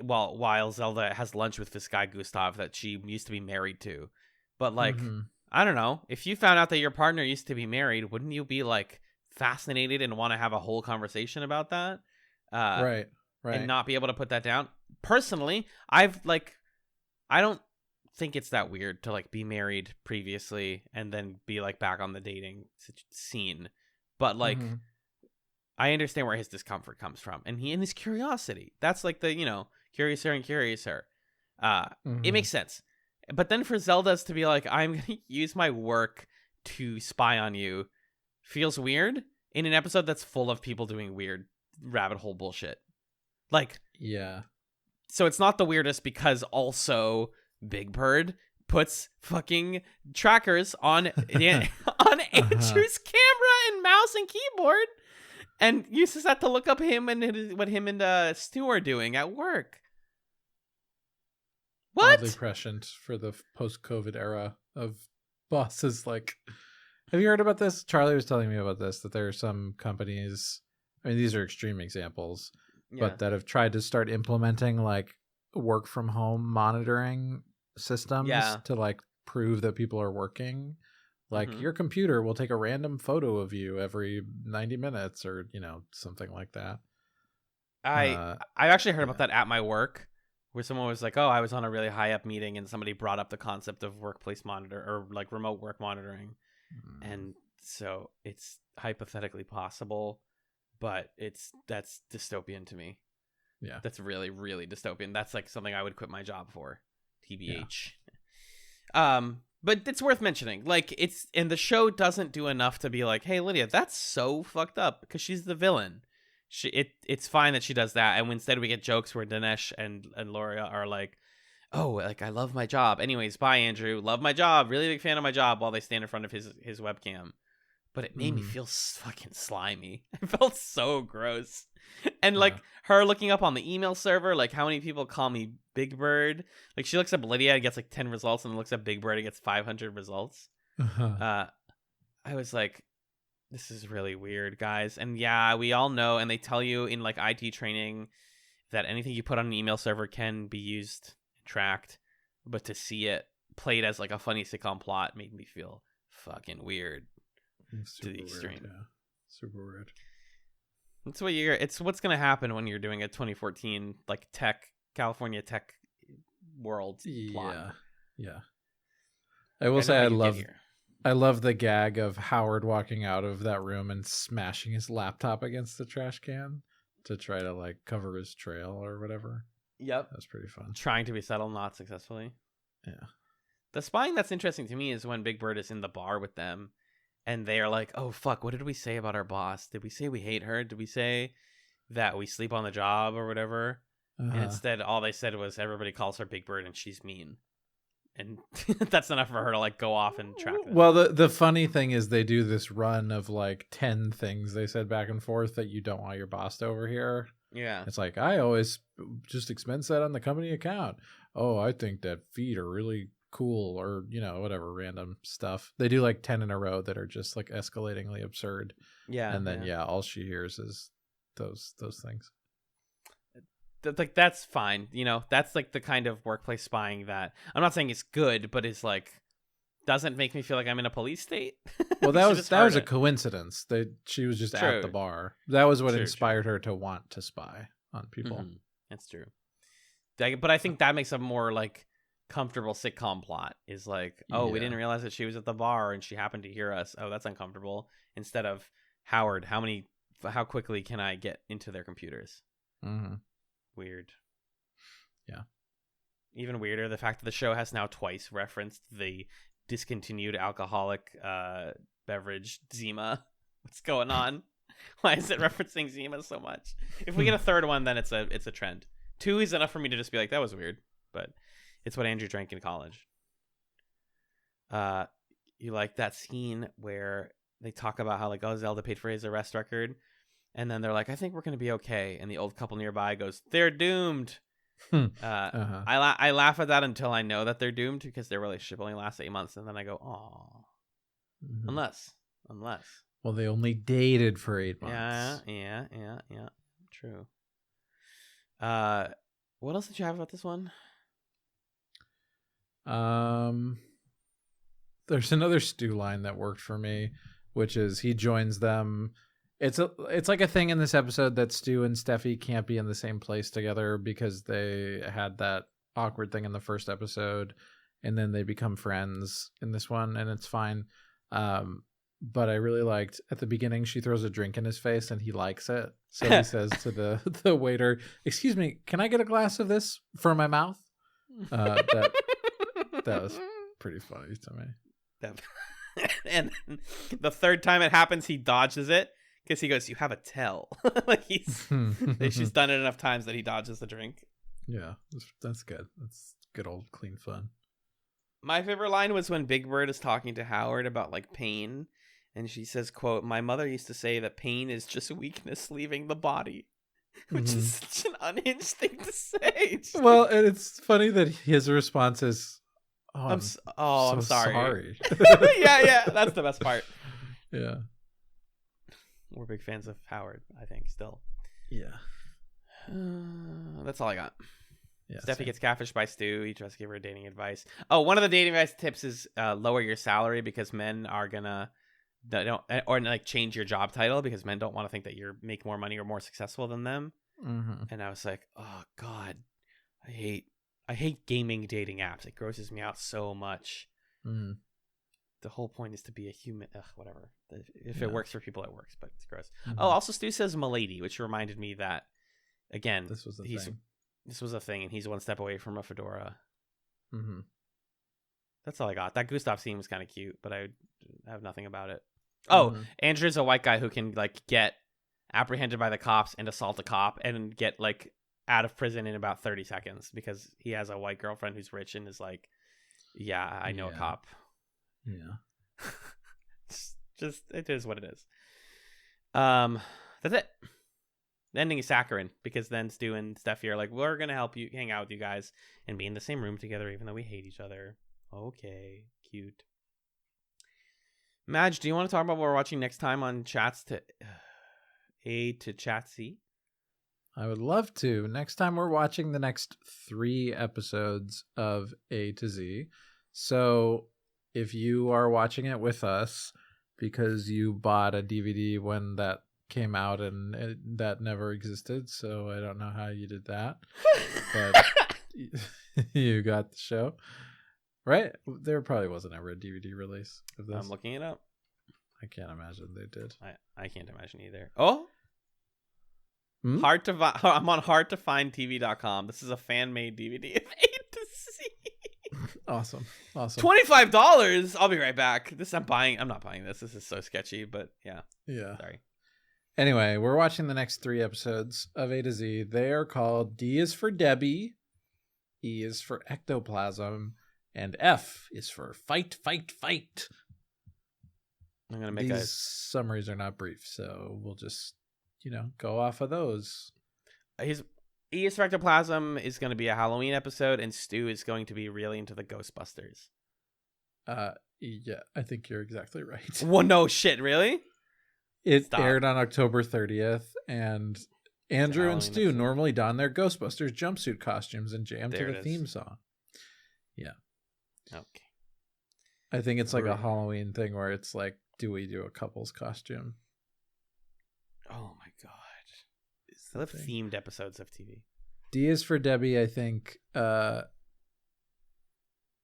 while Zelda has lunch with this guy Gustav that she used to be married to. But like, I don't know. If you found out that your partner used to be married, wouldn't you be like fascinated and want to have a whole conversation about that? Right. And not be able to put that down. Personally, I don't think it's that weird to like be married previously and then be like back on the dating scene. But like, I understand where his discomfort comes from, and his curiosity. That's like the, curiouser and curiouser. It makes sense. But then for Zelda's to be like, I'm going to use my work to spy on you, feels weird in an episode that's full of people doing weird rabbit hole bullshit. Like, yeah. So it's not the weirdest because also Big Bird puts fucking trackers on on Andrew's camera and mouse and keyboard, and uses that to look up him and what him and Stu are doing at work. What? Oddly prescient for the post-COVID era of bosses. Like, have you heard about this? Charlie was telling me about this, that there are some companies, I mean, these are extreme examples, but that have tried to start implementing like work from home monitoring systems to like prove that people are working. Like your computer will take a random photo of you every 90 minutes or, something like that. I actually heard about that at my work, where someone was like, oh, I was on a really high up meeting and somebody brought up the concept of workplace monitor or like remote work monitoring. And so it's hypothetically possible, but that's dystopian to me. Yeah. That's really, really dystopian. That's like something I would quit my job for. TBH. Yeah. But it's worth mentioning. Like, and the show doesn't do enough to be like, hey, Lydia, that's so fucked up, because she's the villain. It's fine that she does that, and instead we get jokes where Dinesh and Laura are like, oh, like, I love my job. Anyways, bye, Andrew. Love my job. Really big fan of my job, while they stand in front of his webcam. But it made me feel fucking slimy. I felt so gross. And like her looking up on the email server, like how many people call me Big Bird? Like she looks up Lydia and gets like 10 results, and looks up Big Bird and gets 500 results. I was like, this is really weird, guys. And yeah, we all know, and they tell you in like IT training that anything you put on an email server can be used and tracked. But to see it played as like a funny sitcom plot made me feel fucking weird. To the extreme. Weird, yeah. Super weird. It's what's gonna happen when you're doing a 2014 like California tech world plot. Yeah. I will say I love the gag of Howard walking out of that room and smashing his laptop against the trash can to try to like cover his trail or whatever. Yep. That's pretty fun. Trying to be subtle, not successfully. Yeah. The spying that's interesting to me is when Big Bird is in the bar with them, and they are like, oh, fuck, what did we say about our boss? Did we say we hate her? Did we say that we sleep on the job or whatever? And instead, all they said was everybody calls her Big Bird and she's mean. And that's enough for her to like go off and track them. Well, the funny thing is they do this run of like 10 things they said back and forth that you don't want your boss to overhear. Yeah. It's like, I always just expense that on the company account. Oh, I think that feet are really cool, or whatever random stuff. They do like 10 in a row that are just like escalatingly absurd. Yeah. And then all she hears is those things. Like that's fine. That's like the kind of workplace spying that I'm not saying it's good, but it's like doesn't make me feel like I'm in a police state. Well, that was a coincidence. She was just at the bar. That was what inspired her to want to spy on people. That's true. But I think that makes a more like comfortable sitcom plot, is like, we didn't realize that she was at the bar and she happened to hear us. Oh, that's uncomfortable. Instead of Howard, how quickly can I get into their computers? Weird. Yeah. Even weirder, the fact that the show has now twice referenced the discontinued alcoholic beverage Zima. What's going on? Why is it referencing Zima so much? If we get a third one, then it's a trend. 2 is enough for me to just be like, that was weird, but it's what Andrew drank in college. You like that scene where they talk about how like, oh, Zelda paid for his arrest record, and then they're like, I think we're gonna be okay, and the old couple nearby goes, they're doomed. I laugh at that until I know that they're doomed, because their relationship only lasts 8 months, and then I go, oh, unless. Well, they only dated for 8 months. Yeah. True. What else did you have about this one? There's another Stu line that worked for me, which is he joins them. It's like a thing in this episode that Stu and Steffi can't be in the same place together because they had that awkward thing in the first episode, and then they become friends in this one, and it's fine. But I really liked at the beginning she throws a drink in his face and he likes it, so he says to the waiter, "Excuse me, can I get a glass of this for my mouth?" That was pretty funny to me. And the third time it happens, he dodges it because he goes, "You have a tell." Like she's done it enough times that he dodges the drink. Yeah, that's good. That's good old clean fun. My favorite line was when Big Bird is talking to Howard about like pain, and she says, "Quote, my mother used to say that pain is just weakness leaving the body," which is such an unhinged thing to say. Well, and it's funny that his response is, "I'm sorry." yeah, that's the best part. Yeah, we're big fans of Howard, I think, still. Yeah. That's all I got. Yeah, Steffi gets catfished by Stu. He tries to give her dating advice. Oh, one of the dating advice tips is lower your salary because men are gonna or like change your job title because men don't want to think that you make more money or more successful than them. Mm-hmm. And I was like, oh god, I hate gaming dating apps. It grosses me out so much. Mm-hmm. The whole point is to be a human. Whatever. If it works for people, it works, but it's gross. Mm-hmm. Oh, also Stu says "milady," which reminded me that again, this was a thing, and he's one step away from a fedora. Mm-hmm. That's all I got. That Gustav scene was kind of cute, but I have nothing about it. Oh, Andrew's a white guy who can like get apprehended by the cops and assault a cop and get like out of prison in about 30 seconds because he has a white girlfriend who's rich and is like, yeah, I know a cop. Yeah. Just it is what it is. That's it. The ending is saccharine because then Stu and Steffi are like, we're gonna help you hang out with you guys and be in the same room together even though we hate each other. Okay, cute. Madge, do you want to talk about what we're watching next time on Chats to A to Chat C? I would love to. Next time we're watching the next 3 episodes of A to Z. So if you are watching it with us because you bought a DVD when that came out and that never existed, so I don't know how you did that, but you got the show. Right? There probably wasn't ever a DVD release of this. I'm looking it up. I can't imagine they did. I can't imagine either. Oh? I'm on hardtofindtv.com. This is a fan-made DVD of A to Z. Awesome. $25. I'll be right back. I'm not buying this. This is so sketchy, but yeah. Yeah. Sorry. Anyway, we're watching the next 3 episodes of A to Z. They are called D is for Debbie, E is for Ectoplasm, and F is for Fight, Fight, Fight. I'm gonna make These summaries are not brief, so we'll just, go off of those. His E is for Ectoplasm is going to be a Halloween episode, and Stu is going to be really into the Ghostbusters. Yeah, I think you're exactly right. Well, no shit, really? It aired on October 30th, and Andrew and Stu normally don their Ghostbusters jumpsuit costumes and jam to the theme song. Yeah. Okay. I think it's like a Halloween thing where it's like, do we do a couple's costume? Oh my god. I love themed episodes of TV. D is for Debbie, I think,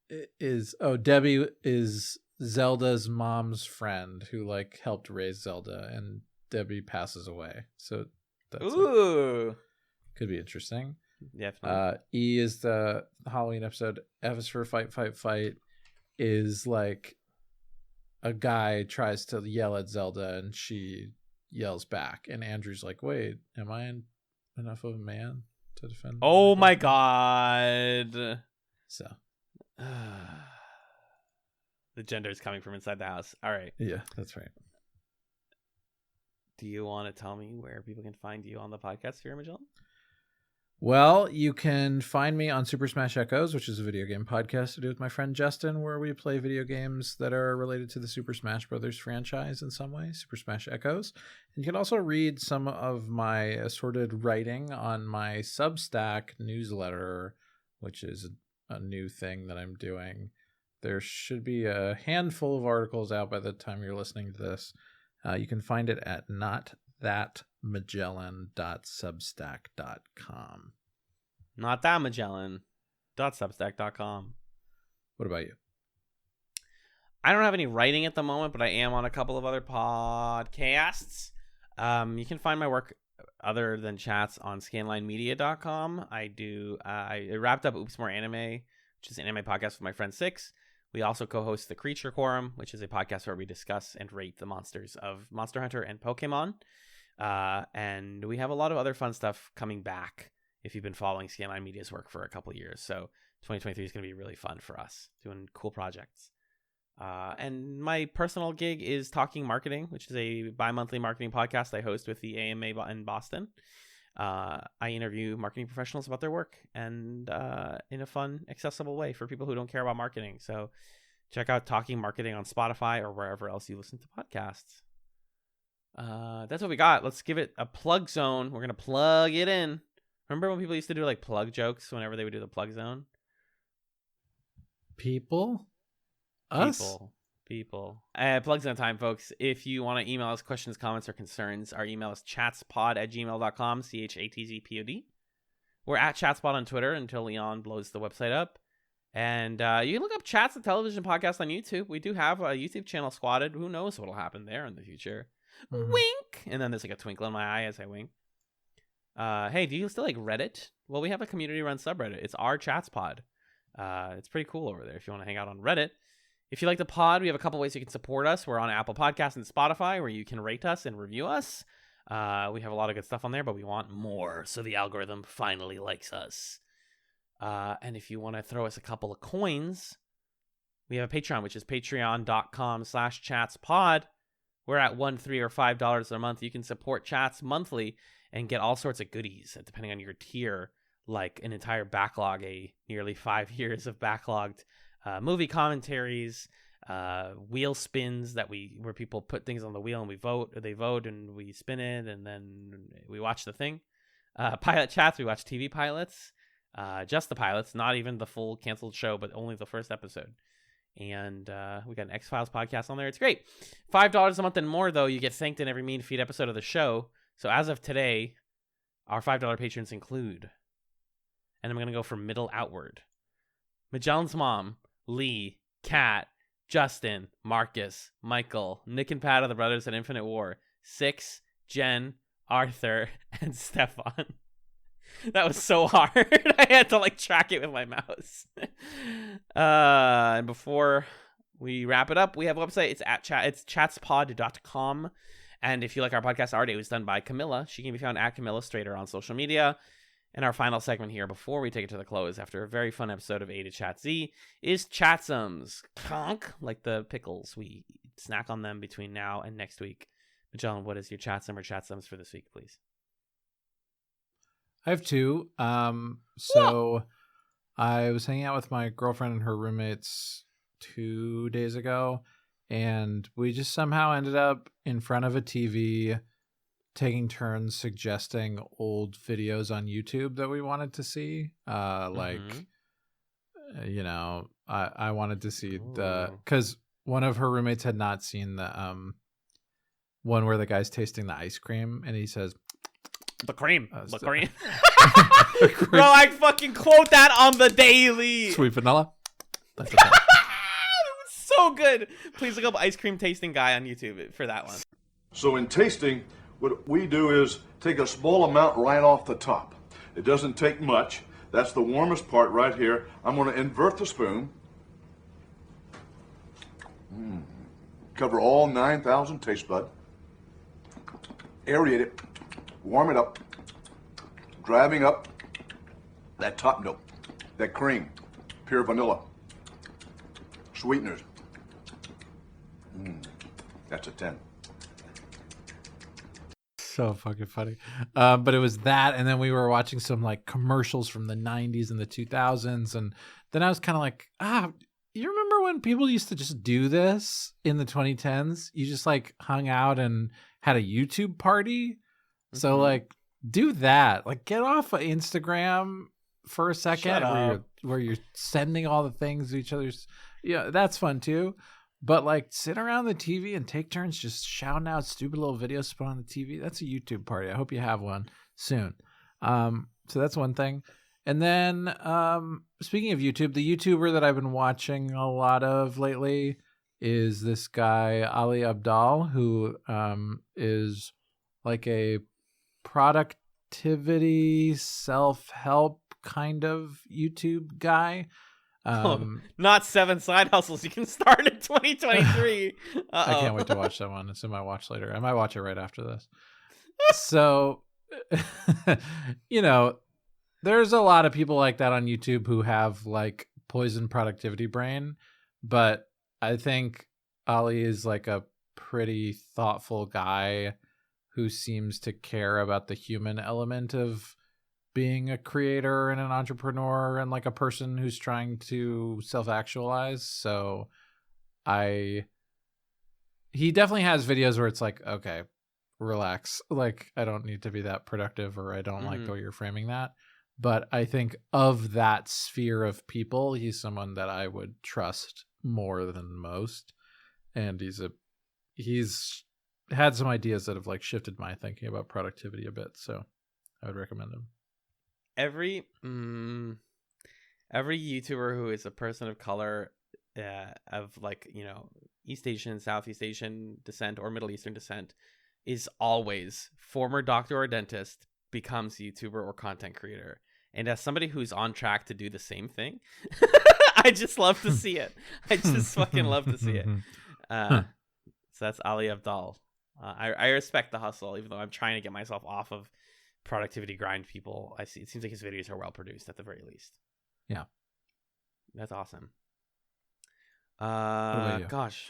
Debbie is Zelda's mom's friend who like helped raise Zelda, and Debbie passes away. So that's could be interesting. Definitely. E is the Halloween episode. F is for Fight, Fight, Fight is like a guy tries to yell at Zelda and she yells back, and Andrew's like, wait, am I enough of a man to defend? Oh my god. So the gender is coming from inside the house. All right. Yeah, that's right. Do you want to tell me where people can find you on the podcast here, Magellan? Well, you can find me on Super Smash Echoes, which is a video game podcast I do with my friend Justin, where we play video games that are related to the Super Smash Brothers franchise in some way, Super Smash Echoes. And you can also read some of my assorted writing on my Substack newsletter, which is a new thing that I'm doing. There should be a handful of articles out by the time you're listening to this. You can find it at notthatmagellan.substack.com. Notthatmagellan.substack.com. What about you? I don't have any writing at the moment, but I am on a couple of other podcasts. You can find my work other than chats on scanlinemedia.com. I wrapped up Oops More Anime, which is an anime podcast with my friend Six. We also co-host The Creature Quorum, which is a podcast where we discuss and rate the monsters of Monster Hunter and Pokemon. And we have a lot of other fun stuff coming back if you've been following Scanline Media's work for a couple of years. So 2023 is going to be really fun for us, doing cool projects. And my personal gig is Talking Marketing, which is a bi-monthly marketing podcast I host with the AMA in Boston. I interview marketing professionals about their work and in a fun, accessible way for people who don't care about marketing. So check out Talking Marketing on Spotify or wherever else you listen to podcasts. That's what we got. Let's give it a plug zone. We're going to plug it in. Remember when people used to do like plug jokes whenever they would do the plug zone? People? Us? People. Plug zone time, folks. If you want to email us questions, comments, or concerns, our email is chatspod@gmail.com, CHATZPOD. We're at Chatspod on Twitter until Leon blows the website up. And you can look up Chats, the television podcast on YouTube. We do have a YouTube channel squatted. Who knows what'll happen there in the future. Mm-hmm. Wink! And then there's like a twinkle in my eye as I wink. Hey, do you still like Reddit? Well, we have a community-run subreddit. It's our Chatspod. It's pretty cool over there if you want to hang out on Reddit. If you like the pod, we have a couple ways you can support us. We're on Apple Podcasts and Spotify, where you can rate us and review us. We have a lot of good stuff on there, but we want more, so the algorithm finally likes us. And if you want to throw us a couple of coins, we have a Patreon, which is patreon.com/chatspod. We're at $1, $3, or $5 a month. You can support Chats monthly and get all sorts of goodies, depending on your tier, like an entire backlog, nearly 5 years of backlogged movie commentaries, wheel spins where people put things on the wheel and they vote and we spin it and then we watch the thing. Pilot chats, we watch TV pilots, just the pilots, not even the full canceled show, but only the first episode. And we got an X-Files podcast on there. It's great. $5 a month and more, though, you get thanked in every mean feed episode of the show. So as of today, our $5 patrons include, and I'm going to go from middle outward, Magellan's mom, Lee, Kat, Justin, Marcus, Michael, Nick and Pat of the Brothers at Infinite War, Six, Jen, Arthur, and Stefan. That was so hard. I had to track it with my mouse. And before we wrap it up, we have a website. It's chatspod.com. And if you like our podcast art, it was done by Camilla. She can be found at Camilla Strader on social media. And our final segment here, before we take it to the close, after a very fun episode of A to Chat Z, is Chatsums. Conk, like the pickles. We snack on them between now and next week. Magellan, what is your Chatsum or Chatsums for this week, please? I have two. So I was hanging out with my girlfriend and her roommates 2 days ago, and we just somehow ended up in front of a TV taking turns suggesting old videos on YouTube that we wanted to see. I wanted to see because one of her roommates had not seen the one where the guy's tasting the ice cream and he says, The cream. Bro, I fucking quote that on the daily. Sweet vanilla. That's so good. Please look up ice cream tasting guy on YouTube for that one. So in tasting, what we do is take a small amount right off the top. It doesn't take much. That's the warmest part right here. I'm going to invert the spoon. Cover all 9,000 taste bud. Aerate it. Warm it up. Driving up that top note. That cream. Pure vanilla. Sweeteners. That's a 10. So fucking funny. But it was that, and then we were watching some commercials from the 90s and the 2000s, and then I was kind of like, you remember when people used to just do this in the 2010s? You just hung out and had a YouTube party. So do that. Get off of Instagram for a second where you're sending all the things to each other's. Yeah, that's fun too. But sit around the TV and take turns just shouting out stupid little videos to put on the TV. That's a YouTube party. I hope you have one soon. So that's one thing. And then, speaking of YouTube, the YouTuber that I've been watching a lot of lately is this guy, Ali Abdal, who is like a productivity, self-help kind of YouTube guy. Not 7 side hustles you can start in 2023. I can't wait to watch that one. It's in my watch later. I might watch it right after this. So, there's a lot of people like that on YouTube who have like poison productivity brain, but I think Ali is like a pretty thoughtful guy who seems to care about the human element of being a creator and an entrepreneur and like a person who's trying to self-actualize. So he definitely has videos where it's like, okay, relax. Like, I don't need to be that productive, or I don't like the way you're framing that. But I think of that sphere of people, he's someone that I would trust more than most. And he's had some ideas that have like shifted my thinking about productivity a bit. So I would recommend him. Every YouTuber who is a person of color, of like, East Asian, Southeast Asian descent, or Middle Eastern descent, is always former doctor or dentist becomes YouTuber or content creator. And as somebody who's on track to do the same thing, I just love to see it. I just fucking love to see it. So that's Ali Abdal. I respect the hustle, even though I'm trying to get myself off of productivity grind people. I see. It seems like his videos are well produced at the very least. Yeah. That's awesome. What about you? Gosh.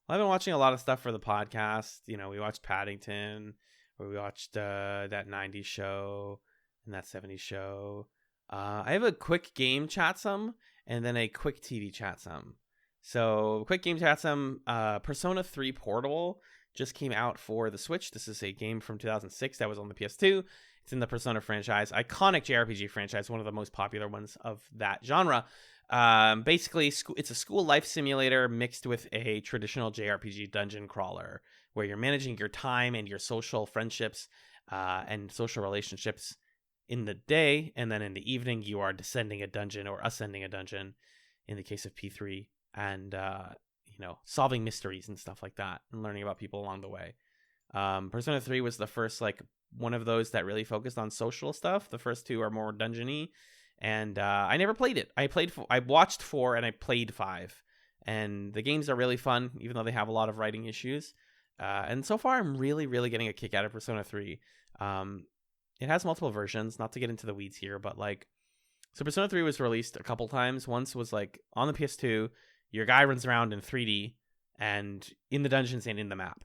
Well, I've been watching a lot of stuff for the podcast. We watched Paddington, or we watched that 90s show and that 70s show. I have a quick game chatsum and then a quick TV chatsum. So, quick game chatsum, Persona 3 Portable just came out for the Switch. This is a game from 2006 that was on the PS2. It's in the Persona franchise, iconic JRPG franchise, one of the most popular ones of that genre. Basically, it's a school life simulator mixed with a traditional JRPG dungeon crawler, where you're managing your time and your social friendships and social relationships in the day, and then in the evening you are descending a dungeon or ascending a dungeon in the case of P3, and solving mysteries and stuff like that, and learning about people along the way. Persona 3 was the first one of those that really focused on social stuff. The first two are more dungeony, and I never played it. I watched 4 and I played 5, and the games are really fun, even though they have a lot of writing issues. And so far, I'm really, really getting a kick out of Persona 3. It has multiple versions, not to get into the weeds here, but so Persona 3 was released a couple times. Once was on the PS2, your guy runs around in 3D and in the dungeons and in the map.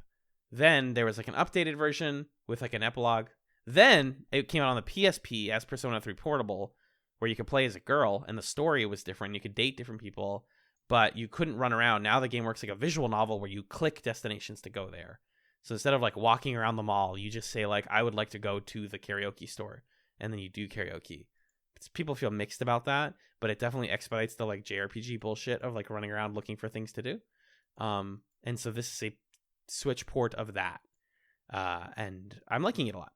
Then there was an updated version with an epilogue. Then it came out on the PSP as Persona 3 Portable, where you could play as a girl, and the story was different. You could date different people, but you couldn't run around. Now the game works like a visual novel where you click destinations to go there. So instead of walking around the mall, you just say I would like to go to the karaoke store, and then you do karaoke. People feel mixed about that, but it definitely expedites the JRPG bullshit of running around looking for things to do. And so this is a Switch port of that, and I'm liking it a lot.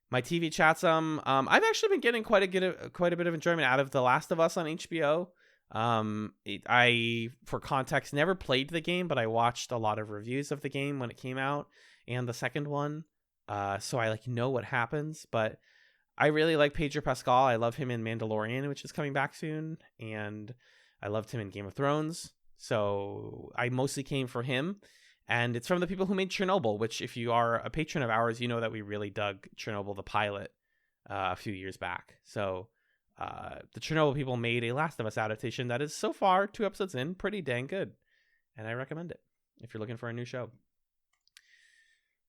My TV chats, I've actually been getting quite a bit of enjoyment out of The Last of Us on HBO. I, for context, never played the game, but I watched a lot of reviews of the game when it came out, and the second one. So I know what happens, but I really like Pedro Pascal. I love him in Mandalorian, which is coming back soon, and I loved him in Game of Thrones. So I mostly came for him, and it's from the people who made Chernobyl, which, if you are a patron of ours, you know that we really dug Chernobyl, the pilot, a few years back. So the Chernobyl people made a Last of Us adaptation that is, so far, 2 episodes in, pretty dang good, and I recommend it if you're looking for a new show.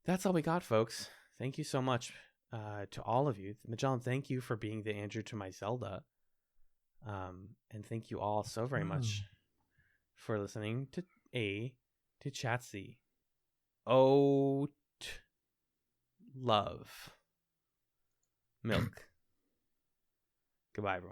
That's all we got, folks. Thank you so much to all of you. Magellan, thank you for being the Andrew to my Zelda. And thank you all so very much for listening to Chatsy. Love. Milk. Goodbye, everyone.